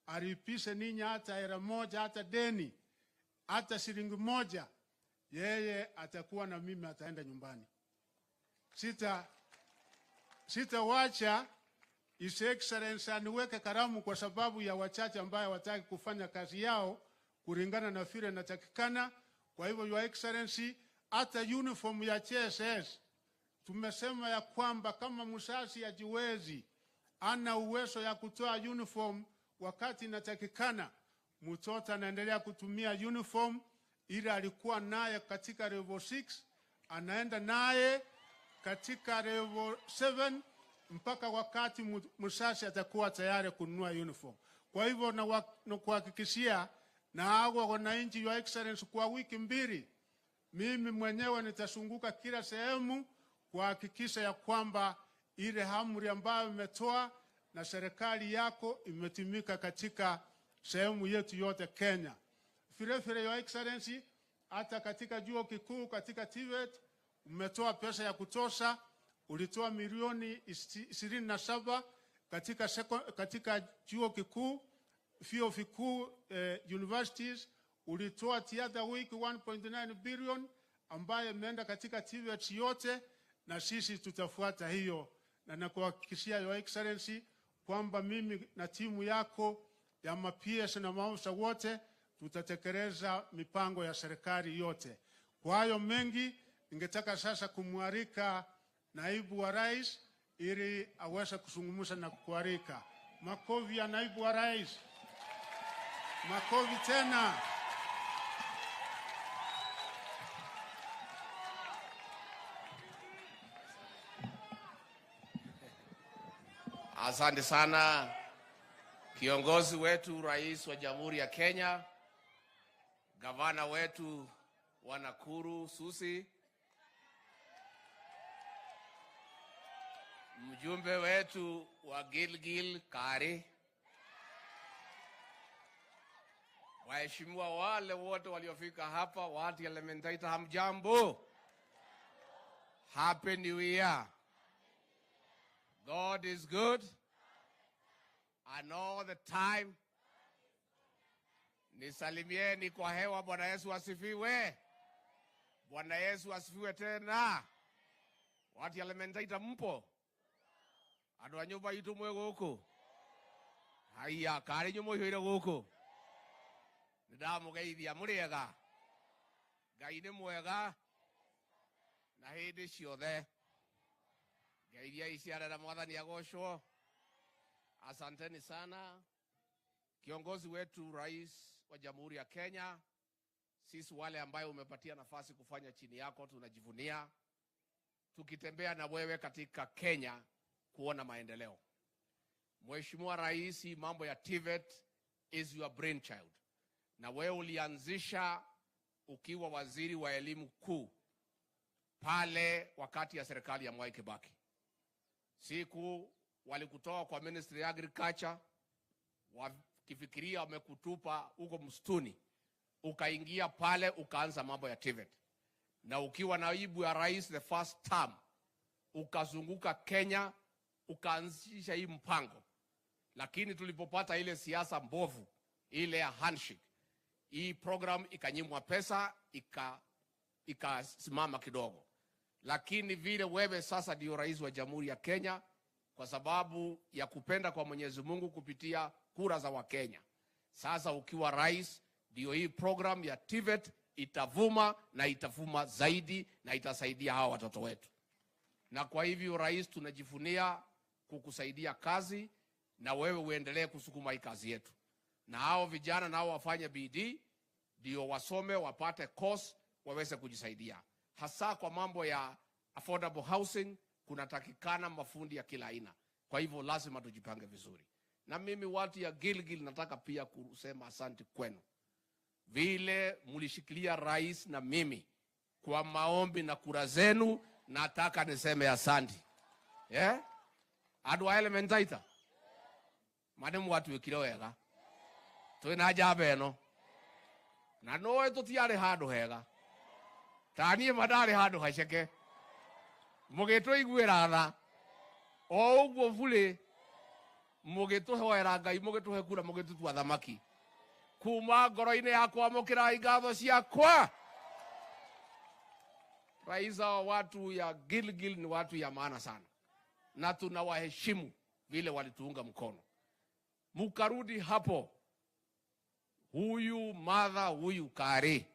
aripise ninyi hata hela moja, hata deni, hata shilingi moja, yeye atakuwa na mimi, ataenda nyumbani. Sitawacha His Excellency aniweke karamu kwa sababu ya wachache ambaye wataki kufanya kazi yao kulingana na vile natakikana. Kwa hivyo, Your Excellency, hata uniform ya JSS tumesema ya kwamba kama msasi ajiwezi, ana uwezo ya kutoa uniform wakati inatakikana, mtoto anaendelea kutumia uniform ile alikuwa naye katika level 6, anaenda naye katika level 7 mpaka wakati msasi atakuwa tayari kununua uniform. Kwa hivyo na kuhakikishia na hao wananchi, Your Excellency, kwa wiki 2 mimi mwenyewe nitazunguka kila sehemu kuhakikisha ya kwamba ile amri ambayo imetoa na serikali yako imetimika katika sehemu yetu yote Kenya. Vile Your Excellency, hata katika chuo kikuu, katika TVET umetoa pesa ya kutosha. Ulitoa milioni 27 katika chuo kikuu, vyuo vikuu, universities. Ulitoa the other week 1.9 billion ambaye imeenda katika TVET yote, na sisi tutafuata hiyo, na nakuhakikishia Your Excellency kwamba mimi na timu yako ya ma-PS na maafisa wote tutatekeleza mipango ya serikali yote. Kwa hayo mengi, ningetaka sasa kumwarika naibu wa rais ili aweze kuzungumza na kuarika. Makofi ya naibu wa rais. Makofi tena. Asante sana kiongozi wetu, rais wa Jamhuri ya Kenya, gavana wetu wa Nakuru Susi, mjumbe wetu wa Gilgil Kari, waheshimiwa wale wote waliofika hapa, watu ya Elementaita, hamjambo. Happy New Year. God is good, and all the time. Nisalimieni kwa hewa. Bwana Yesu asifiwe. Bwana Yesu asifiwe tena. Watu ya Elementaita mpo? Andu anyumba itu mwe guku. Haya, kari nyumo hire guku. Nidamugeithia muriega. Ngai ni mwega na hindi ciothe. Gaidia isiara mwathani agocwo. Asanteni sana kiongozi wetu, rais wa Jamhuri ya Kenya. Sisi wale ambayo umepatia nafasi kufanya chini yako tunajivunia, tukitembea na wewe katika Kenya kuona maendeleo. Mheshimiwa Rais, mambo ya TVET is your brainchild, na wewe ulianzisha ukiwa waziri wa elimu kuu pale wakati ya serikali ya Mwai Kibaki. Siku walikutoa kwa Ministry of Agriculture, wakifikiria wamekutupa huko msituni, ukaingia pale ukaanza mambo ya TVET. Na ukiwa naibu ya rais the first term, ukazunguka Kenya ukaanzisha hii mpango. Lakini tulipopata ile siasa mbovu, ile ya handshake, hii program ikanyimwa pesa, ikasimama kidogo. Lakini vile wewe sasa ndio rais wa Jamhuri ya Kenya, kwa sababu ya kupenda kwa Mwenyezi Mungu kupitia kura za Wakenya, sasa ukiwa rais, ndio hii program ya TVET itavuma na itavuma zaidi na itasaidia hawa watoto wetu. Na kwa hivyo rais, tunajivunia kukusaidia kazi, na wewe uendelee kusukuma hii kazi yetu. Na hao vijana nao wafanye bidii ndio wasome, wapate course, waweze kujisaidia. Hasa kwa mambo ya affordable housing, kunatakikana mafundi ya kila aina. Kwa hivyo lazima tujipange vizuri. Na mimi watu ya Gilgil nataka pia kusema asante kwenu. Vile mulishikilia rais na mimi kwa maombi na kura zenu, nataka niseme asante. Adu wa elementaita. Mademu watu wikiro wega. Twina jabe eno. Na noe tutiare handu hega. Tanie madare handu haceke. Mugetwo igwira tha. O uguo bule mugituhoera Ngai, mugituhe kura, mugitutua thamaki. Kuma ngoro-ini yakwa mukirai ngatho ciakwa. Rais wa watu ya Gilgil ni watu ya maana sana. Na tunawaheshimu vile walituunga mkono. Mukarudi hapo. Huyu madha, huyu kari.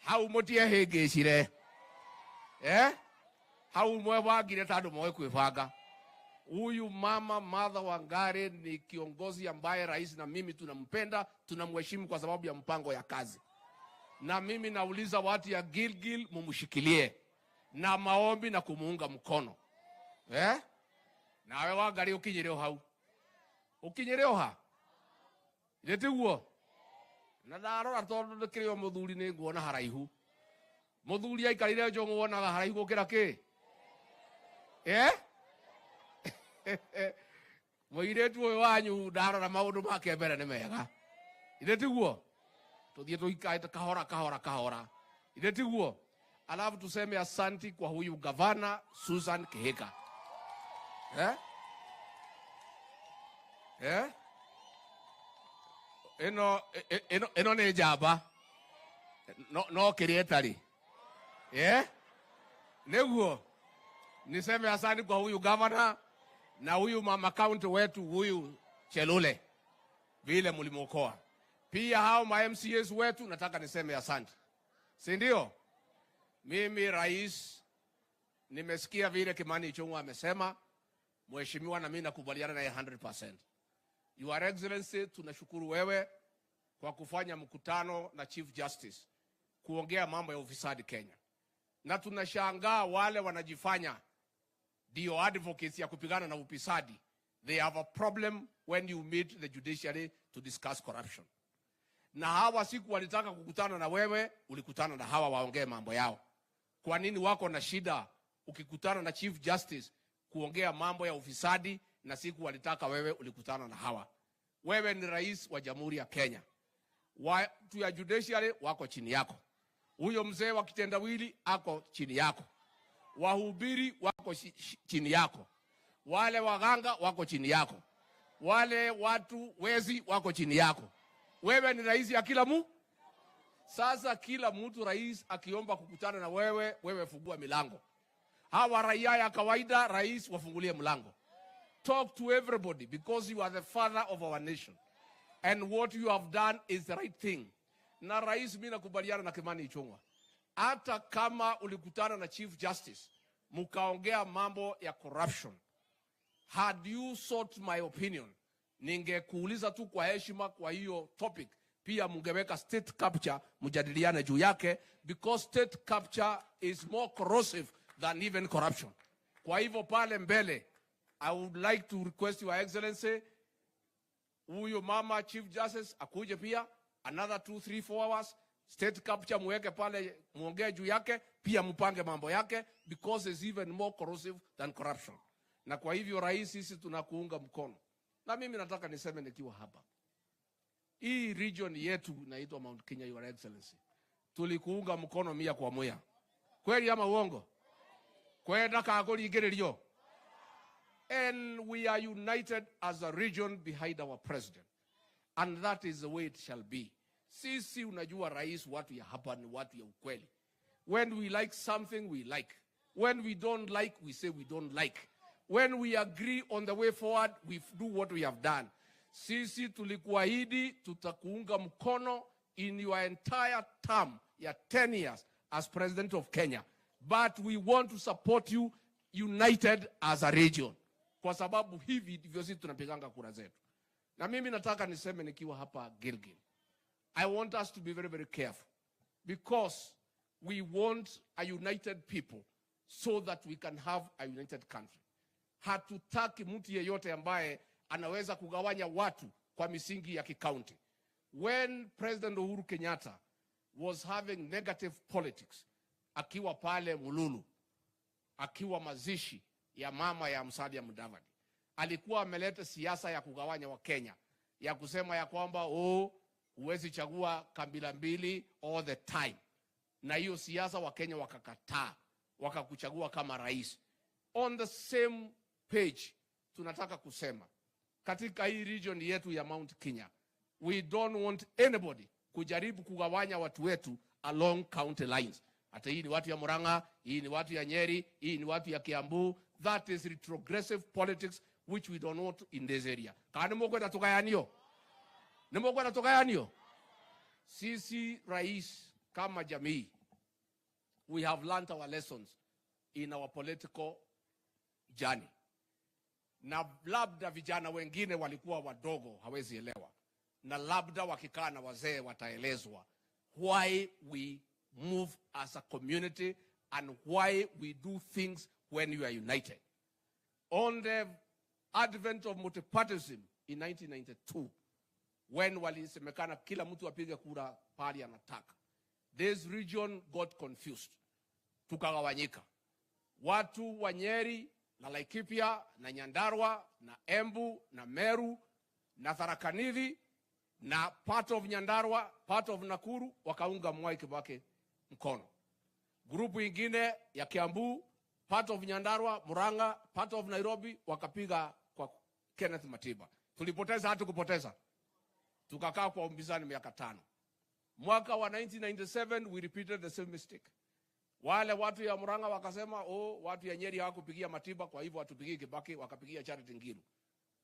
Hau mutie hegecire. Hau mwebagire tando mwe kwibanga. Huyu mama Martha Wangari ni kiongozi ambaye rais na mimi tunampenda, tunamheshimu kwa sababu ya mpango ya kazi. Na mimi nauliza watu ya Gilgil mumshikilie na maombi na kumuunga mkono. Nawe Wangari ukinyireo hau. Ukinyireo ha. Iletiguo. Na darora tondu ndikiryo muthuri ni nguona haraihu. Muthuri aikarire njongo wonaga haraihu gukira ki? Muiretu uyu wanyu ndarora maundu make mbere ni mega. Iletiguo. Tuthie tuikae kahora. Iletiguo. Alafu tuseme asanti kwa huyu gavana Susan Kihika. Eno ni jamba. No kirietari. Neguo. Niseme asante kwa huyu gavana na huyu mama county wetu huyu Chelule. Vile mulimuokoa. Pia hao ma MCAs wetu nataka niseme asante. Si ndio? Mimi rais nimesikia vile Kimani Ichung'wa amesema, mheshimiwa, na mimi nakubaliana naye 100%. Your Excellency, tunashukuru wewe kwa kufanya mkutano na Chief Justice kuongea mambo ya ufisadi Kenya. Na tunashangaa wale wanajifanya ndio advocates ya kupigana na ufisadi. They have a problem when you meet the judiciary to discuss corruption. Na hawa siku walitaka kukutana na wewe, ulikutana na hawa waongee mambo yao. Kwa nini wako na shida ukikutana na Chief Justice kuongea mambo ya ufisadi, na siku walitaka wewe ulikutana na hawa? Wewe ni rais wa Jamhuri ya Kenya. Watu ya judiciary wako chini yako. Huyo mzee wa kitendawili ako chini yako. Wahubiri wako chini yako. Wale waganga wako chini yako. Wale watu wezi wako chini yako. Wewe ni rais ya kila mtu. Sasa kila mtu rais akiomba kukutana na wewe, wewe fungua milango. Hawa raia ya kawaida rais wafungulie mlango. Talk to everybody because you are the father of our nation. And what you have done is the right thing. Na rais, mimi nakubaliana na Kimani Ichung'wa. Hata kama ulikutana na Chief Justice, mukaongea mambo ya corruption, had you sought my opinion, ningekuuliza tu kwa heshima kwa hiyo topic, pia mungeweka state capture mujadiliane juu yake, because state capture is more corrosive than even corruption. Kwa hivyo pale mbele, I would like to request Your Excellency, huyo mama Chief Justice akuje pia, another 2, 3, 4 hours, state capture muweke pale, muongee juu yake, pia mupange mambo yake, because it's even more corrosive than corruption. Na kwa hivyo rais, sisi tunakuunga mkono. Na mimi nataka niseme nikiwa hapa, hii region yetu inaitwa Mount Kenya, Your Excellency, tulikuunga mkono 100%. Kweli ama uongo? Kwenda kakuringiririo. And we are united as a region behind our president. And that is the way it shall be. Sisi unajua rais, watu ya hapa ni watu ya ukweli. When we like something, we like. When we don't like, we say we don't like. When we agree on the way forward, we do what we have done. Sisi tulikuahidi tutakuunga mkono in your entire term ya 10 years as president of Kenya. But we want to support you united as a region. Kwa sababu hivi ndivyo sisi tunapiganga kura zetu. Na mimi nataka niseme nikiwa hapa Gilgil, I want us to be very, very careful, because we want a united people so that we can have a united country. Hatutaki mtu yeyote ambaye anaweza kugawanya watu kwa misingi ya kikaunti. When President Uhuru Kenyatta was having negative politics, akiwa pale Mululu, akiwa mazishi ya mama ya Musalia Mudavadi, alikuwa ameleta siasa ya kugawanya wa Kenya, ya kusema ya kwamba huwezi chagua kabila mbili all the time. Na hiyo siasa wa Kenya wakakataa, wakakuchagua kama rais. On the same page, tunataka kusema katika hii region yetu ya Mount Kenya, we don't want anybody kujaribu kugawanya watu wetu along county lines. Hata hii ni watu ya Murang'a, hii ni watu ya Nyeri, hii ni watu ya Kiambu. That is retrogressive politics which we don't want in this area. Kani mkwenda tukayanio? Nimkwenda tukayanio? Sisi rais kama jamii, we have learned our lessons in our political journey. Na labda vijana wengine walikuwa wadogo hawezi elewa, na labda wakikaa na wazee wataelezwa why we move as a community and why we do things when we are united. On the advent of multipartyism in 1992, when walisemekana kila mtu apige kura pali anataka, this region got confused, tukagawanyika. Watu wa Nyeri na Laikipia na Nyandarua na Embu na Meru na Tharaka Nithi na part of Nyandarua, part of Nakuru wakaunga Mwai Kibaki mkono. Grupu ingine ya Kiambu, part of Nyandarua, Murang'a, part of Nairobi wakapiga kwa Kenneth Matiba. Tulipoteza hatu kupoteza. Tukakaa kwa umbizani miaka 5. Mwaka wa 1997 we repeated the same mistake. Wale watu ya Murang'a wakasema watu ya Nyeri hawakupigia Matiba, kwa hivyo watupigie Kibaki, wakapigia Charity Ngilu.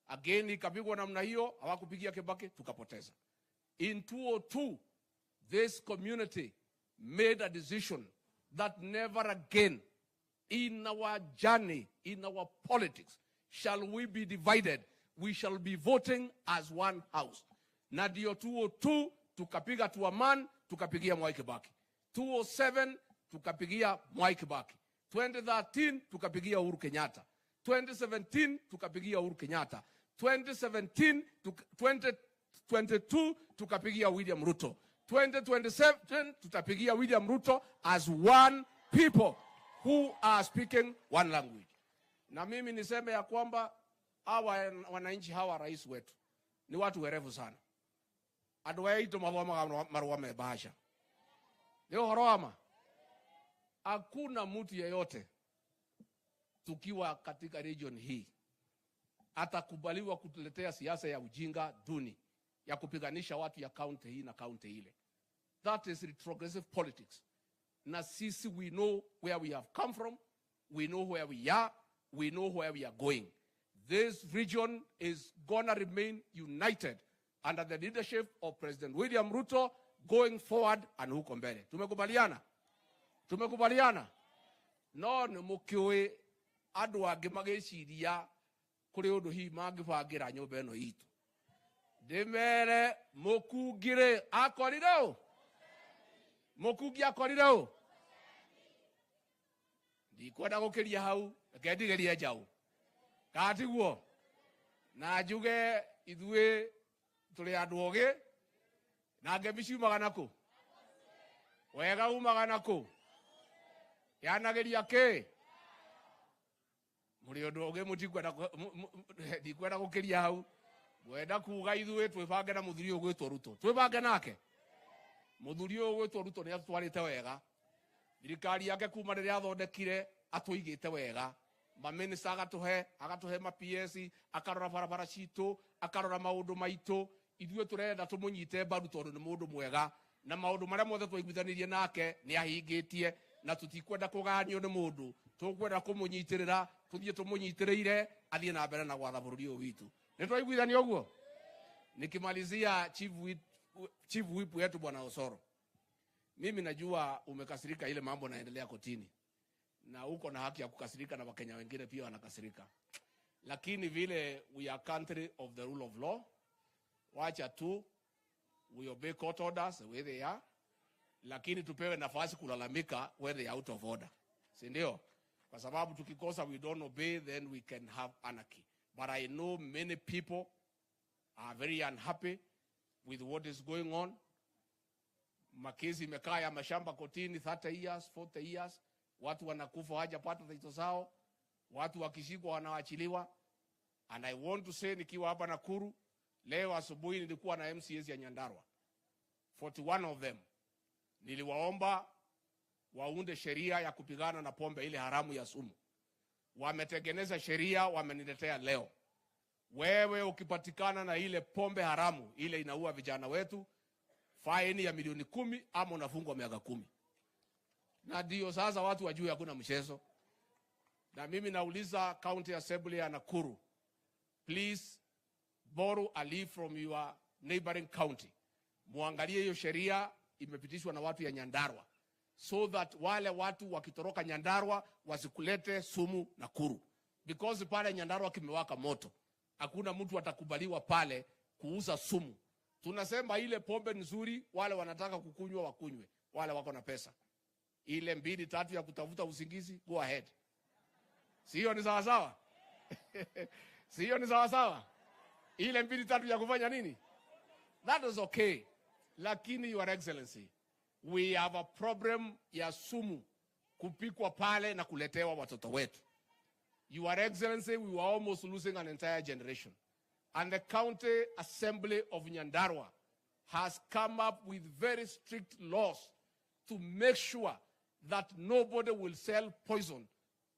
Again ikapigwa namna hiyo, hawakupigia Kibaki, tukapoteza. In 2002 this community made a decision that never again in our journey, in our politics, shall we be divided. We shall be voting as one house. Na ndio 2002 tukapiga Tuaman, tukapigia Mwai Kibaki. 2007 tukapigia Mwai Kibaki. 2013 tukapigia Uhuru Kenyatta. 2017 tukapigia Uhuru Kenyatta. 2022 tukapigia William Ruto. 2027 tutapigia William Ruto as one people who are speaking one language. Na mimi niseme ya kwamba hawa wananchi hawa rais wetu ni watu werevu sana. Adwaye ito marua mebasha. Leo horoma. Hakuna mtu yeyote tukiwa katika region hii atakubaliwa kutuletea siasa ya ujinga duni ya kupiganisha watu ya county hii na county ile. That is retrogressive politics. Na sisi we know where we have come from, we know where we are, we know where we are going. This region is gonna remain united under the leadership of President William Ruto going forward and huko mbele. Tumekubaliana? Tumekubaliana? No ni mukiwe andu angi magiciria kuri undu hi mangibangira nyumba ino itu. Ndimere mukungire akorire mukungi akorire ndikwenda gukiria hau ngendigeria njau katiguo na njuge ithue tuli andu ogi na ngemicumaga naku wega umaga naku yanageria ki muri undu ogi ndikwenda gukiria hau wenda kuga ithue twibange na muthuri uyu gwitwo Ruto twibange nake muthuri uyu gwitwo Ruto ni atwarite wega thirikari yake kuma riria athondekire atwigite wega maminista agatuhe ma PS akarora barabara citu akarora maundu maitu ithue turenda tumunyite mbaru tondu ni mundu mwega na maundu maria mothe twaiguithanirie nake ni ahingitie na tutikwenda kuganio ni mundu tukwenda kumunyitirira tuthie tumunyitiriire athie na mbere na gwatha bururi uyu witu ni twaiguithania uguo. Nikimalizia chief whip wetu bwana Osoro, mimi najua umekasirika ile mambo naendelea kotini na uko na haki ya kukasirika na Wakenya wengine pia wanakasirika, lakini vile we are country of the rule of law, wacha tu we obey court orders the way they are, lakini tupewe nafasi kulalamika where they are out of order, si ndio? Kwa sababu tukikosa, we don't obey, then we can have anarchy. But I know many people are very unhappy with what is going on. Makesi imekaa ya mashamba kotini 30 years, 40 years. Watu wanakufa hawajapata title zao. Watu wakishikwa wanawachiliwa. And I want to say, nikiwa hapa Nakuru, leo asubuhi nilikuwa na MCAs ya Nyandarua, 41 of them. Niliwaomba waunde sheria ya kupigana na pombe ile haramu ya sumu. Wametengeneza sheria, wameniletea leo. Wewe ukipatikana na ile pombe haramu, ile inaua vijana wetu, faini ya milioni 10 ama unafungwa miaka 10. Na ndio sasa watu wajue hakuna mchezo. Na mimi nauliza County Assembly ya Nakuru, please borrow a leaf from your neighboring county. Muangalie hiyo sheria imepitishwa na watu ya Nyandarua, so that wale watu wakitoroka Nyandarua wasikulete sumu Nakuru. Because pale Nyandarua kimewaka moto. Hakuna mtu atakubaliwa pale kuuza sumu. Tunasema ile pombe nzuri, wale wanataka kukunywa wakunywe, wale wako na pesa. Ile 2-3 ya kutafuta usingizi, go ahead. Sio ni sawa sawa? Sio ni sawa sawa? Ile 2-3 ya kufanya nini? That is okay. Lakini, Your Excellency, we have a problem ya sumu kupikwa pale na kuletewa watoto wetu. Your Excellency, we were almost losing an entire generation. And the County Assembly of Nyandarua has come up with very strict laws to make sure that nobody will sell poison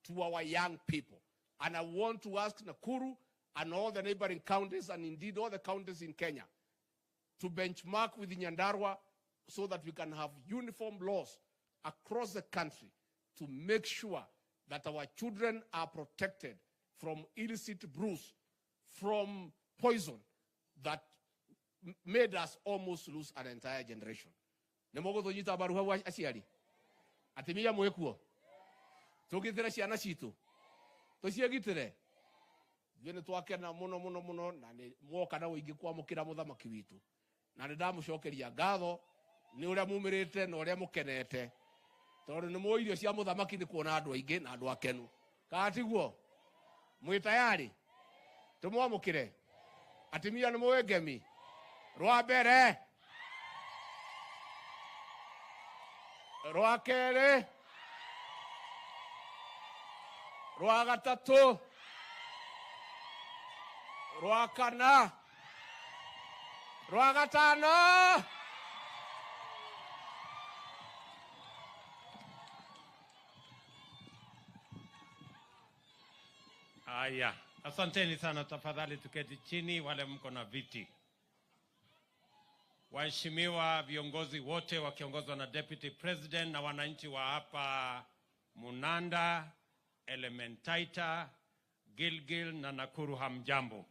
to our young people. And I want to ask Nakuru and all the neighboring counties, and indeed all the counties in Kenya, to benchmark with Nyandarua so that we can have uniform laws across the country to make sure that our children are protected from illicit brews, from poison that made us almost lose an entire generation. Nemogo tonyita baru hawa asiari. Atimia mwekuo. Tugithira ciana citu. Tuciagitire. Jene twakena muno na ni mwoka na wingi kwa mukira muthamaki witu. Na ndamucokeria ngatho ni uria mumirite na uria mukenete. Tondu ni muirio cia muthamaki ni kuona andu aingi na andu akenu. Katiguo. Mwi tayari? Tumwamukire. Atimia ni mwegemi. Rwa mbere. Rwa kere. Rwa gatatu. Rwa kana. Rwa gatano. Aya, asanteni sana. Tafadhali tuketi chini, wale mko na viti. Waheshimiwa viongozi wote wakiongozwa na Deputy President na wananchi wa hapa Munanda, Elementaita, Gilgil na Nakuru, hamjambo.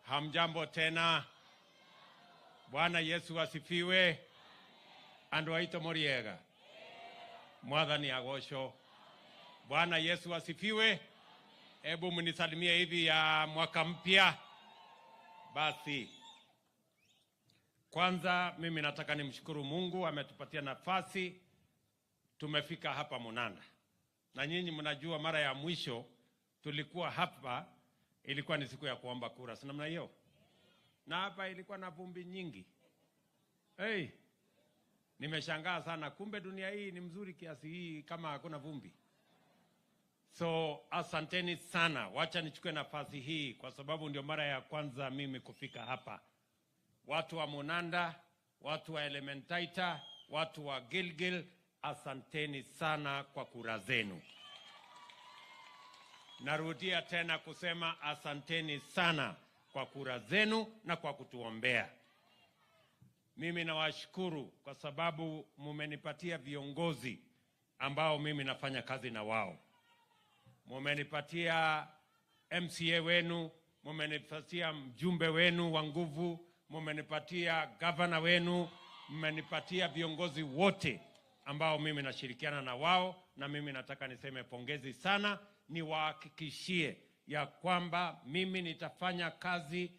Hamjambo tena. Bwana Yesu asifiwe. Andu aito moriega. Mwathani agocwo. Bwana Yesu asifiwe. Hebu mnisalimie hivi ya mwaka mpya. Basi. Kwanza mimi nataka nimshukuru Mungu ametupatia nafasi tumefika hapa Munanda. Na nyinyi mnajua mara ya mwisho tulikuwa hapa ilikuwa ni siku ya kuomba kura. Si namna hiyo? Na hapa ilikuwa na vumbi nyingi. Hey, nimeshangaa sana, kumbe dunia hii ni mzuri kiasi hii kama hakuna vumbi. So asanteni sana. Wacha nichukue nafasi hii kwa sababu ndio mara ya kwanza mimi kufika hapa. Watu wa Munanda, watu wa Elementaita, watu wa Gilgil, asanteni sana kwa kura zenu. Narudia tena kusema asanteni sana kwa kura zenu na kwa kutuombea. Mimi nawashukuru kwa sababu mumenipatia viongozi ambao mimi nafanya kazi na wao. Mumenipatia MCA wenu, mumenipatia mjumbe wenu wa nguvu, mumenipatia governor wenu, mumenipatia viongozi wote ambao mimi nashirikiana na wao, na mimi nataka niseme pongezi sana. Niwahakikishie ya kwamba mimi nitafanya kazi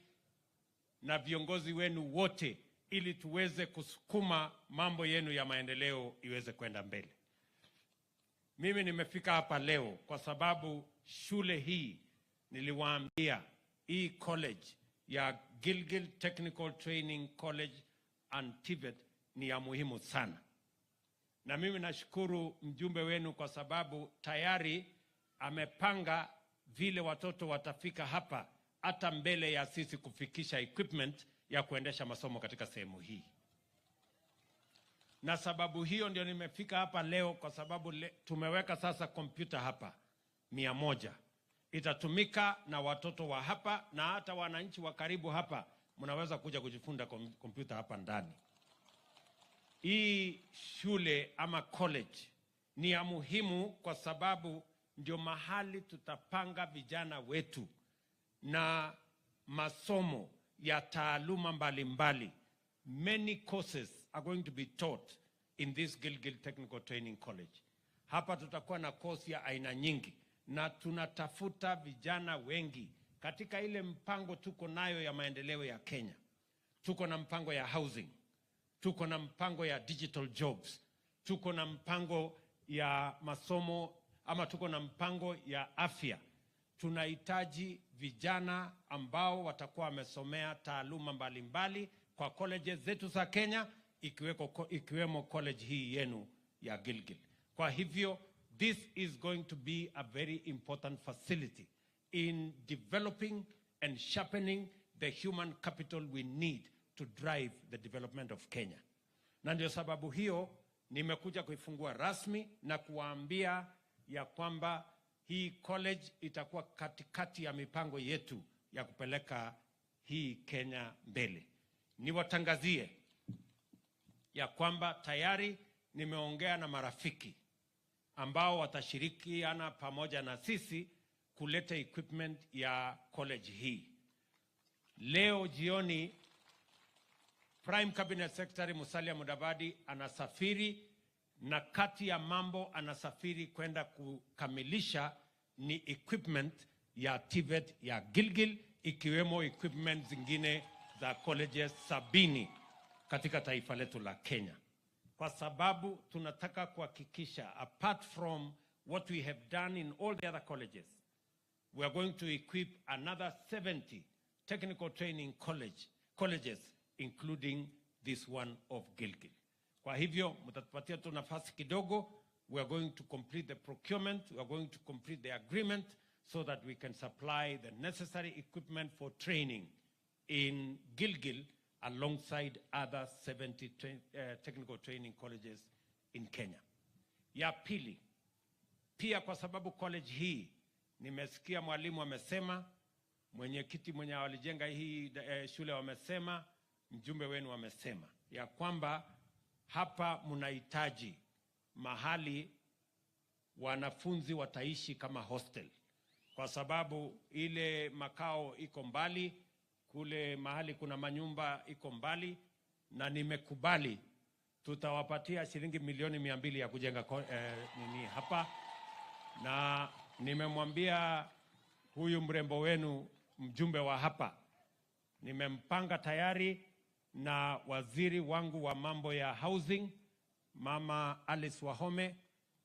na viongozi wenu wote ili tuweze kusukuma mambo yenu ya maendeleo iweze kwenda mbele. Mimi nimefika hapa leo kwa sababu shule hii niliwaambia, hii college ya Gilgil Technical Training College and TVET ni ya muhimu sana. Na mimi nashukuru mjumbe wenu kwa sababu tayari amepanga vile watoto watafika hapa hata mbele ya sisi kufikisha equipment ya kuendesha masomo katika sehemu hii. Na sababu hiyo ndio nimefika hapa leo kwa sababu tumeweka sasa kompyuta hapa 100. Itatumika na watoto wa hapa na hata wananchi wa karibu hapa mnaweza kuja kujifunza kompyuta hapa ndani. Hii shule ama college ni ya muhimu kwa sababu ndio mahali tutapanga vijana wetu na masomo ya taaluma mbalimbali. Many courses are going to be taught in this Gilgil Technical Training College. Hapa tutakuwa na course ya aina nyingi na tunatafuta vijana wengi katika ile mpango tuko nayo ya maendeleo ya Kenya. Tuko na mpango ya housing, tuko na mpango ya digital jobs, tuko na mpango ya masomo ama tuko na mpango ya afya. Tunahitaji vijana ambao watakuwa wamesomea taaluma mbalimbali kwa colleges zetu za Kenya, ikiwemo college hii yenu ya Gilgil. Kwa hivyo, this is going to be a very important facility in developing and sharpening the human capital we need to drive the development of Kenya. Na ndio sababu hiyo nimekuja kuifungua rasmi na kuwaambia ya kwamba hii college itakuwa katikati ya mipango yetu ya kupeleka hii Kenya mbele. Niwatangazie ya kwamba tayari nimeongea na marafiki ambao watashirikiana pamoja na sisi kuleta equipment ya college hii. Leo jioni Prime Cabinet Secretary Musalia Mudavadi anasafiri, na kati ya mambo anasafiri kwenda kukamilisha ni equipment ya TVET ya Gilgil, ikiwemo equipment zingine za colleges 70 katika taifa letu la Kenya. Kwa sababu tunataka kuhakikisha, apart from what we have done in all the other colleges, we are going to equip another 70 technical training colleges, including this one of Gilgil. Kwa hivyo, mtatupatia tu nafasi kidogo. We are going to complete the procurement. We are going to complete the agreement so that we can supply the necessary equipment for training in Gilgil alongside other 70 technical training colleges in Kenya. Ya pili, pia kwa sababu college hii, nimesikia mwalimu amesema, mwenyekiti mwenye walijenga hii shule wamesema, mjumbe wenu wamesema, ya kwamba hapa mnahitaji mahali wanafunzi wataishi kama hostel. Kwa sababu ile makao iko mbali, kule mahali kuna manyumba iko mbali, na nimekubali tutawapatia shilingi milioni 200 ya kujenga nini hapa. Na nimemwambia huyu mrembo wenu, mjumbe wa hapa, nimempanga tayari na waziri wangu wa mambo ya housing, Mama Alice Wahome,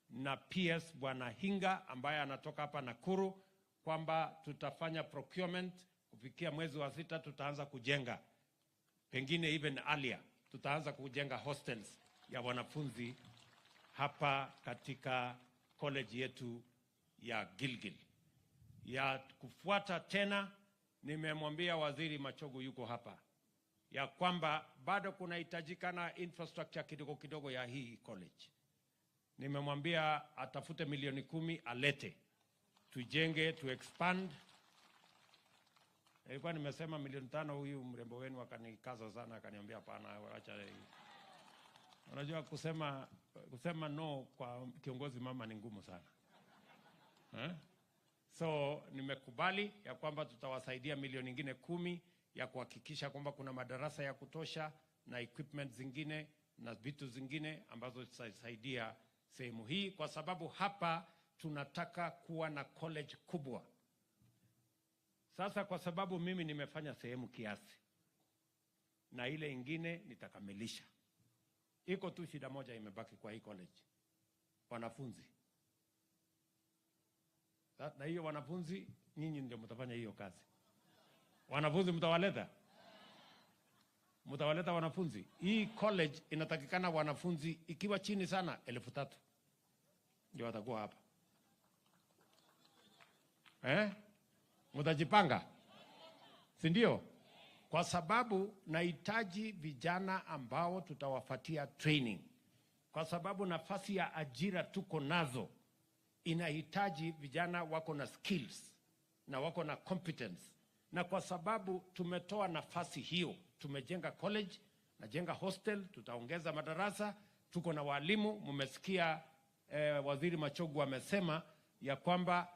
na PS Bwana Hinga ambaye anatoka hapa Nakuru, kwamba tutafanya procurement kufikia mwezi wa 6 tutaanza kujenga, pengine even earlier tutaanza kujenga hostels ya wanafunzi hapa katika college yetu ya Gilgil. Ya kufuata tena, nimemwambia waziri Machogu yuko hapa, ya kwamba bado kunahitajika na infrastructure kidogo kidogo ya hii college. Nimemwambia atafute milioni 10 alete, tujenge, tu expand. Ilikuwa nimesema milioni 5, huyu mrembo wenu akanikaza sana, akaniambia hapana, acha hii. Unajua kusema no kwa kiongozi mama ni ngumu sana. So nimekubali ya kwamba tutawasaidia milioni nyingine 10 ya kuhakikisha kwamba kuna madarasa ya kutosha na equipment zingine na vitu zingine ambazo zitasaidia sehemu hii, kwa sababu hapa tunataka kuwa na college kubwa. Sasa kwa sababu mimi nimefanya sehemu kiasi na ile ingine nitakamilisha, iko tu shida moja imebaki kwa hii college: wanafunzi. Na hiyo wanafunzi, nyinyi ndio mtafanya hiyo kazi. Wanafunzi mtawaleta? Mtawaleta wanafunzi? Hii college inatakikana wanafunzi ikiwa chini sana 3,000 ndio watakuwa hapa. Mtajipanga, si ndio? Kwa sababu nahitaji vijana ambao tutawafatia training, kwa sababu nafasi ya ajira tuko nazo inahitaji vijana wako na skills na wako na competence, na kwa sababu tumetoa nafasi hiyo, tumejenga college, najenga hostel, tutaongeza madarasa, tuko na walimu. Mmesikia Waziri Machogu amesema ya kwamba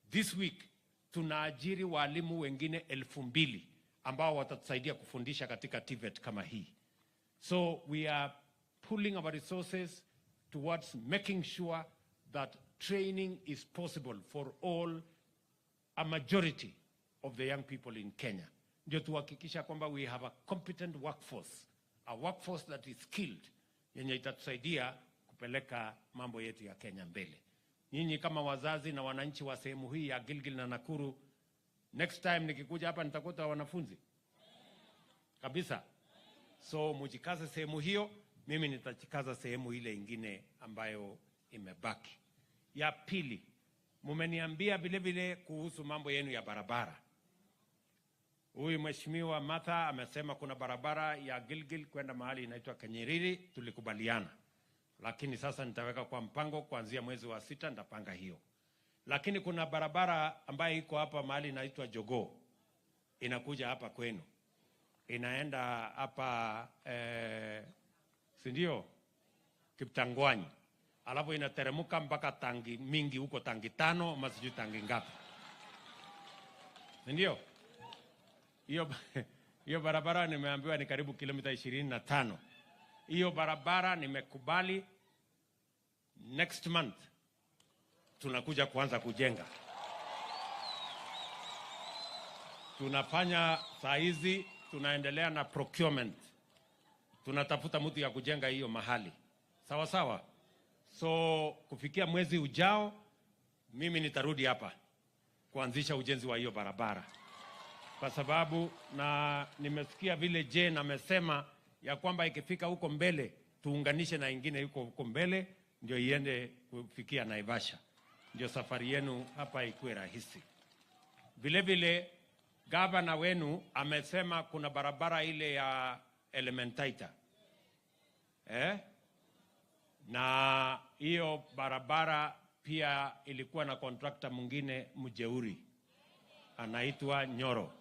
this week tunaajiri walimu wengine 2,000 ambao watatusaidia kufundisha katika TVET kama hii. So we are pulling our resources towards making sure that training is possible for a majority of the young people in Kenya. Ndio tuhakikisha kwamba we have a competent workforce, a workforce that is skilled, yenye itatusaidia kupeleka mambo yetu ya Kenya mbele. Nyinyi kama wazazi na wananchi wa sehemu hii ya Gilgil na Nakuru, next time nikikuja hapa nitakuta wanafunzi kabisa. So mujikaze sehemu hiyo, mimi nitachikaza sehemu ile ingine ambayo imebaki. Ya pili, mumeniambia vile vile kuhusu mambo yenu ya barabara. Huyu Mheshimiwa Martha amesema kuna barabara ya Gilgil kwenda mahali inaitwa Kenyeriri, tulikubaliana. Lakini sasa nitaweka kwa mpango kuanzia mwezi wa 6 nitapanga hiyo. Lakini kuna barabara ambayo iko hapa mahali inaitwa Jogoo, inakuja hapa kwenu, inaenda hapa si ndio Kiptangwanyi, alafu inateremuka mpaka Tangi mingi huko, Tangi 5 ama sijui Tangi ngapi, si ndio? Hiyo barabara nimeambiwa ni karibu kilomita 25. Hiyo barabara nimekubali, next month tunakuja kuanza kujenga. Tunafanya saa hizi, tunaendelea na procurement, tunatafuta mtu ya kujenga hiyo mahali, sawa sawa. So kufikia mwezi ujao mimi nitarudi hapa kuanzisha ujenzi wa hiyo barabara, kwa sababu na nimesikia vile Jane amesema ya kwamba ikifika huko mbele tuunganishe na ingine huko mbele ndio iende kufikia Naivasha, ndio safari yenu hapa ikuwe rahisi. Vile vile gavana wenu amesema kuna barabara ile ya Elementaita, na hiyo barabara pia ilikuwa na contractor mwingine mjeuri anaitwa Nyoro.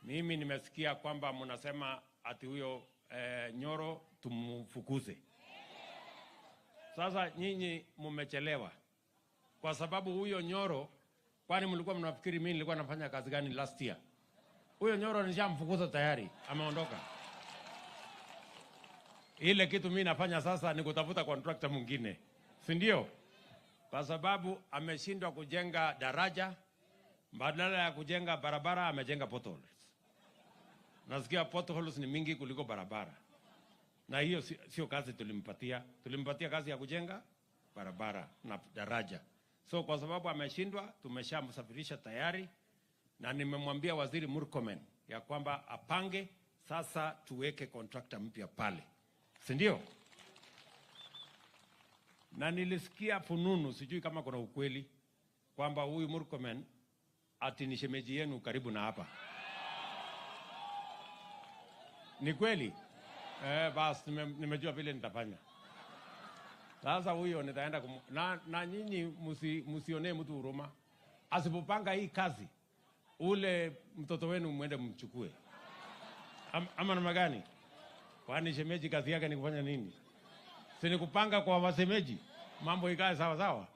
Mimi nimesikia kwamba mnasema ati huyo Nyoro tumfukuze. Sasa nyinyi mmechelewa, kwa sababu huyo Nyoro, kwani mlikuwa mnafikiri mimi nilikuwa nafanya kazi gani last year? Huyo Nyoro nishamfukuza tayari, ameondoka. Ile kitu mimi nafanya sasa ni kutafuta contractor mwingine, si ndio? Kwa sababu ameshindwa kujenga daraja, badala ya kujenga barabara amejenga potholes. Nasikia potholes ni mingi kuliko barabara, na hiyo sio kazi tulimpatia. Tulimpatia kazi ya kujenga barabara na daraja. So kwa sababu ameshindwa, tumeshamsafirisha tayari, na nimemwambia Waziri Murkomen ya kwamba apange sasa tuweke contractor mpya pale, si ndio? Na nilisikia fununu, sijui kama kuna ukweli, kwamba huyu Murkomen ati ni shemeji yenu karibu na hapa. Ni kweli? Basi nimejua vile nitafanya. Sasa huyo nitaenda na nyinyi msionee mtu huruma. Asipopanga hii kazi, ule mtoto wenu mwende mchukue. Ama namna gani? Kwani shemeji kazi yake ni kufanya nini? Si ni kupanga kwa wasemeji, mambo ikae sawa sawa.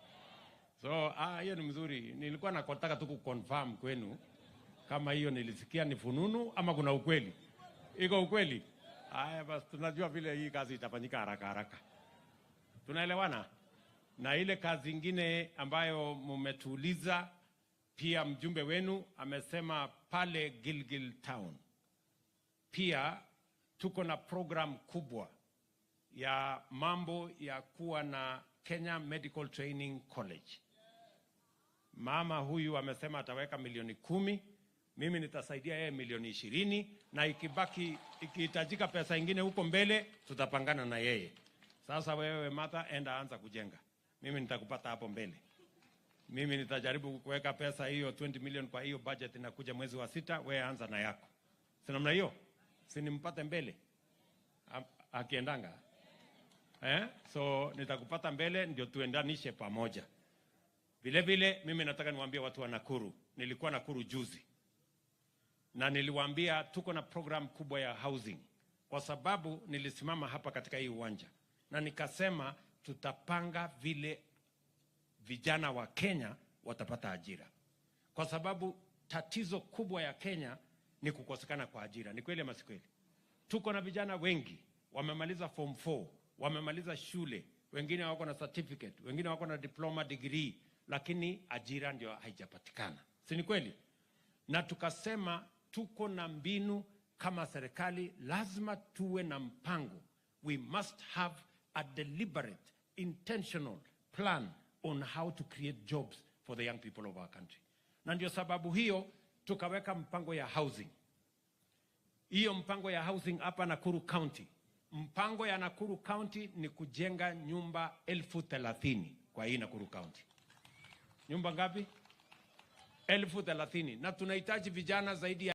So hiyo ni mzuri. Nilikuwa nataka tu kuconfirm kwenu kama hiyo nilisikia ni fununu ama kuna ukweli. Iko ukweli? Basi tunajua vile hii kazi itafanyika haraka haraka. Tunaelewana? Na ile kazi ingine ambayo mmetuuliza, pia mjumbe wenu amesema pale Gilgil Town pia tuko na program kubwa ya mambo ya kuwa na Kenya Medical Training College. Mama huyu amesema ataweka milioni 10, mimi nitasaidia yeye milioni 20, na ikihitajika pesa ingine huko mbele tutapangana na yeye. Sasa wewe Martha, enda anza kujenga, mimi nitakupata hapo mbele. Mimi nitajaribu kuweka pesa hiyo 20 million kwa hiyo budget inakuja mwezi wa 6, wewe anza na yako. Si namna hiyo? Si nimpate mbele akiendanga? So nitakupata mbele ndio tuendanishe pamoja. Vile vile mimi nataka niwaambie watu wa Nakuru. Nilikuwa Nakuru juzi. Na niliwaambia tuko na program kubwa ya housing. Kwa sababu nilisimama hapa katika hii uwanja na nikasema tutapanga vile vijana wa Kenya watapata ajira. Kwa sababu tatizo kubwa ya Kenya ni kukosekana kwa ajira. Ni kweli ama si kweli? Tuko na vijana wengi wamemaliza form 4, wamemaliza shule, wengine wako na certificate, wengine wako na diploma degree, lakini ajira ndio haijapatikana. Si ni kweli? Na tukasema tuko na mbinu kama serikali, lazima tuwe na mpango. We must have a deliberate, intentional plan on how to create jobs for the young people of our country. Na ndio sababu hiyo tukaweka mpango ya housing. Hiyo mpango ya housing hapa Nakuru County. Mpango ya Nakuru County ni kujenga nyumba 30,000 kwa hii Nakuru County. Nyumba ngapi? 30,000. Na tunahitaji vijana zaidi ya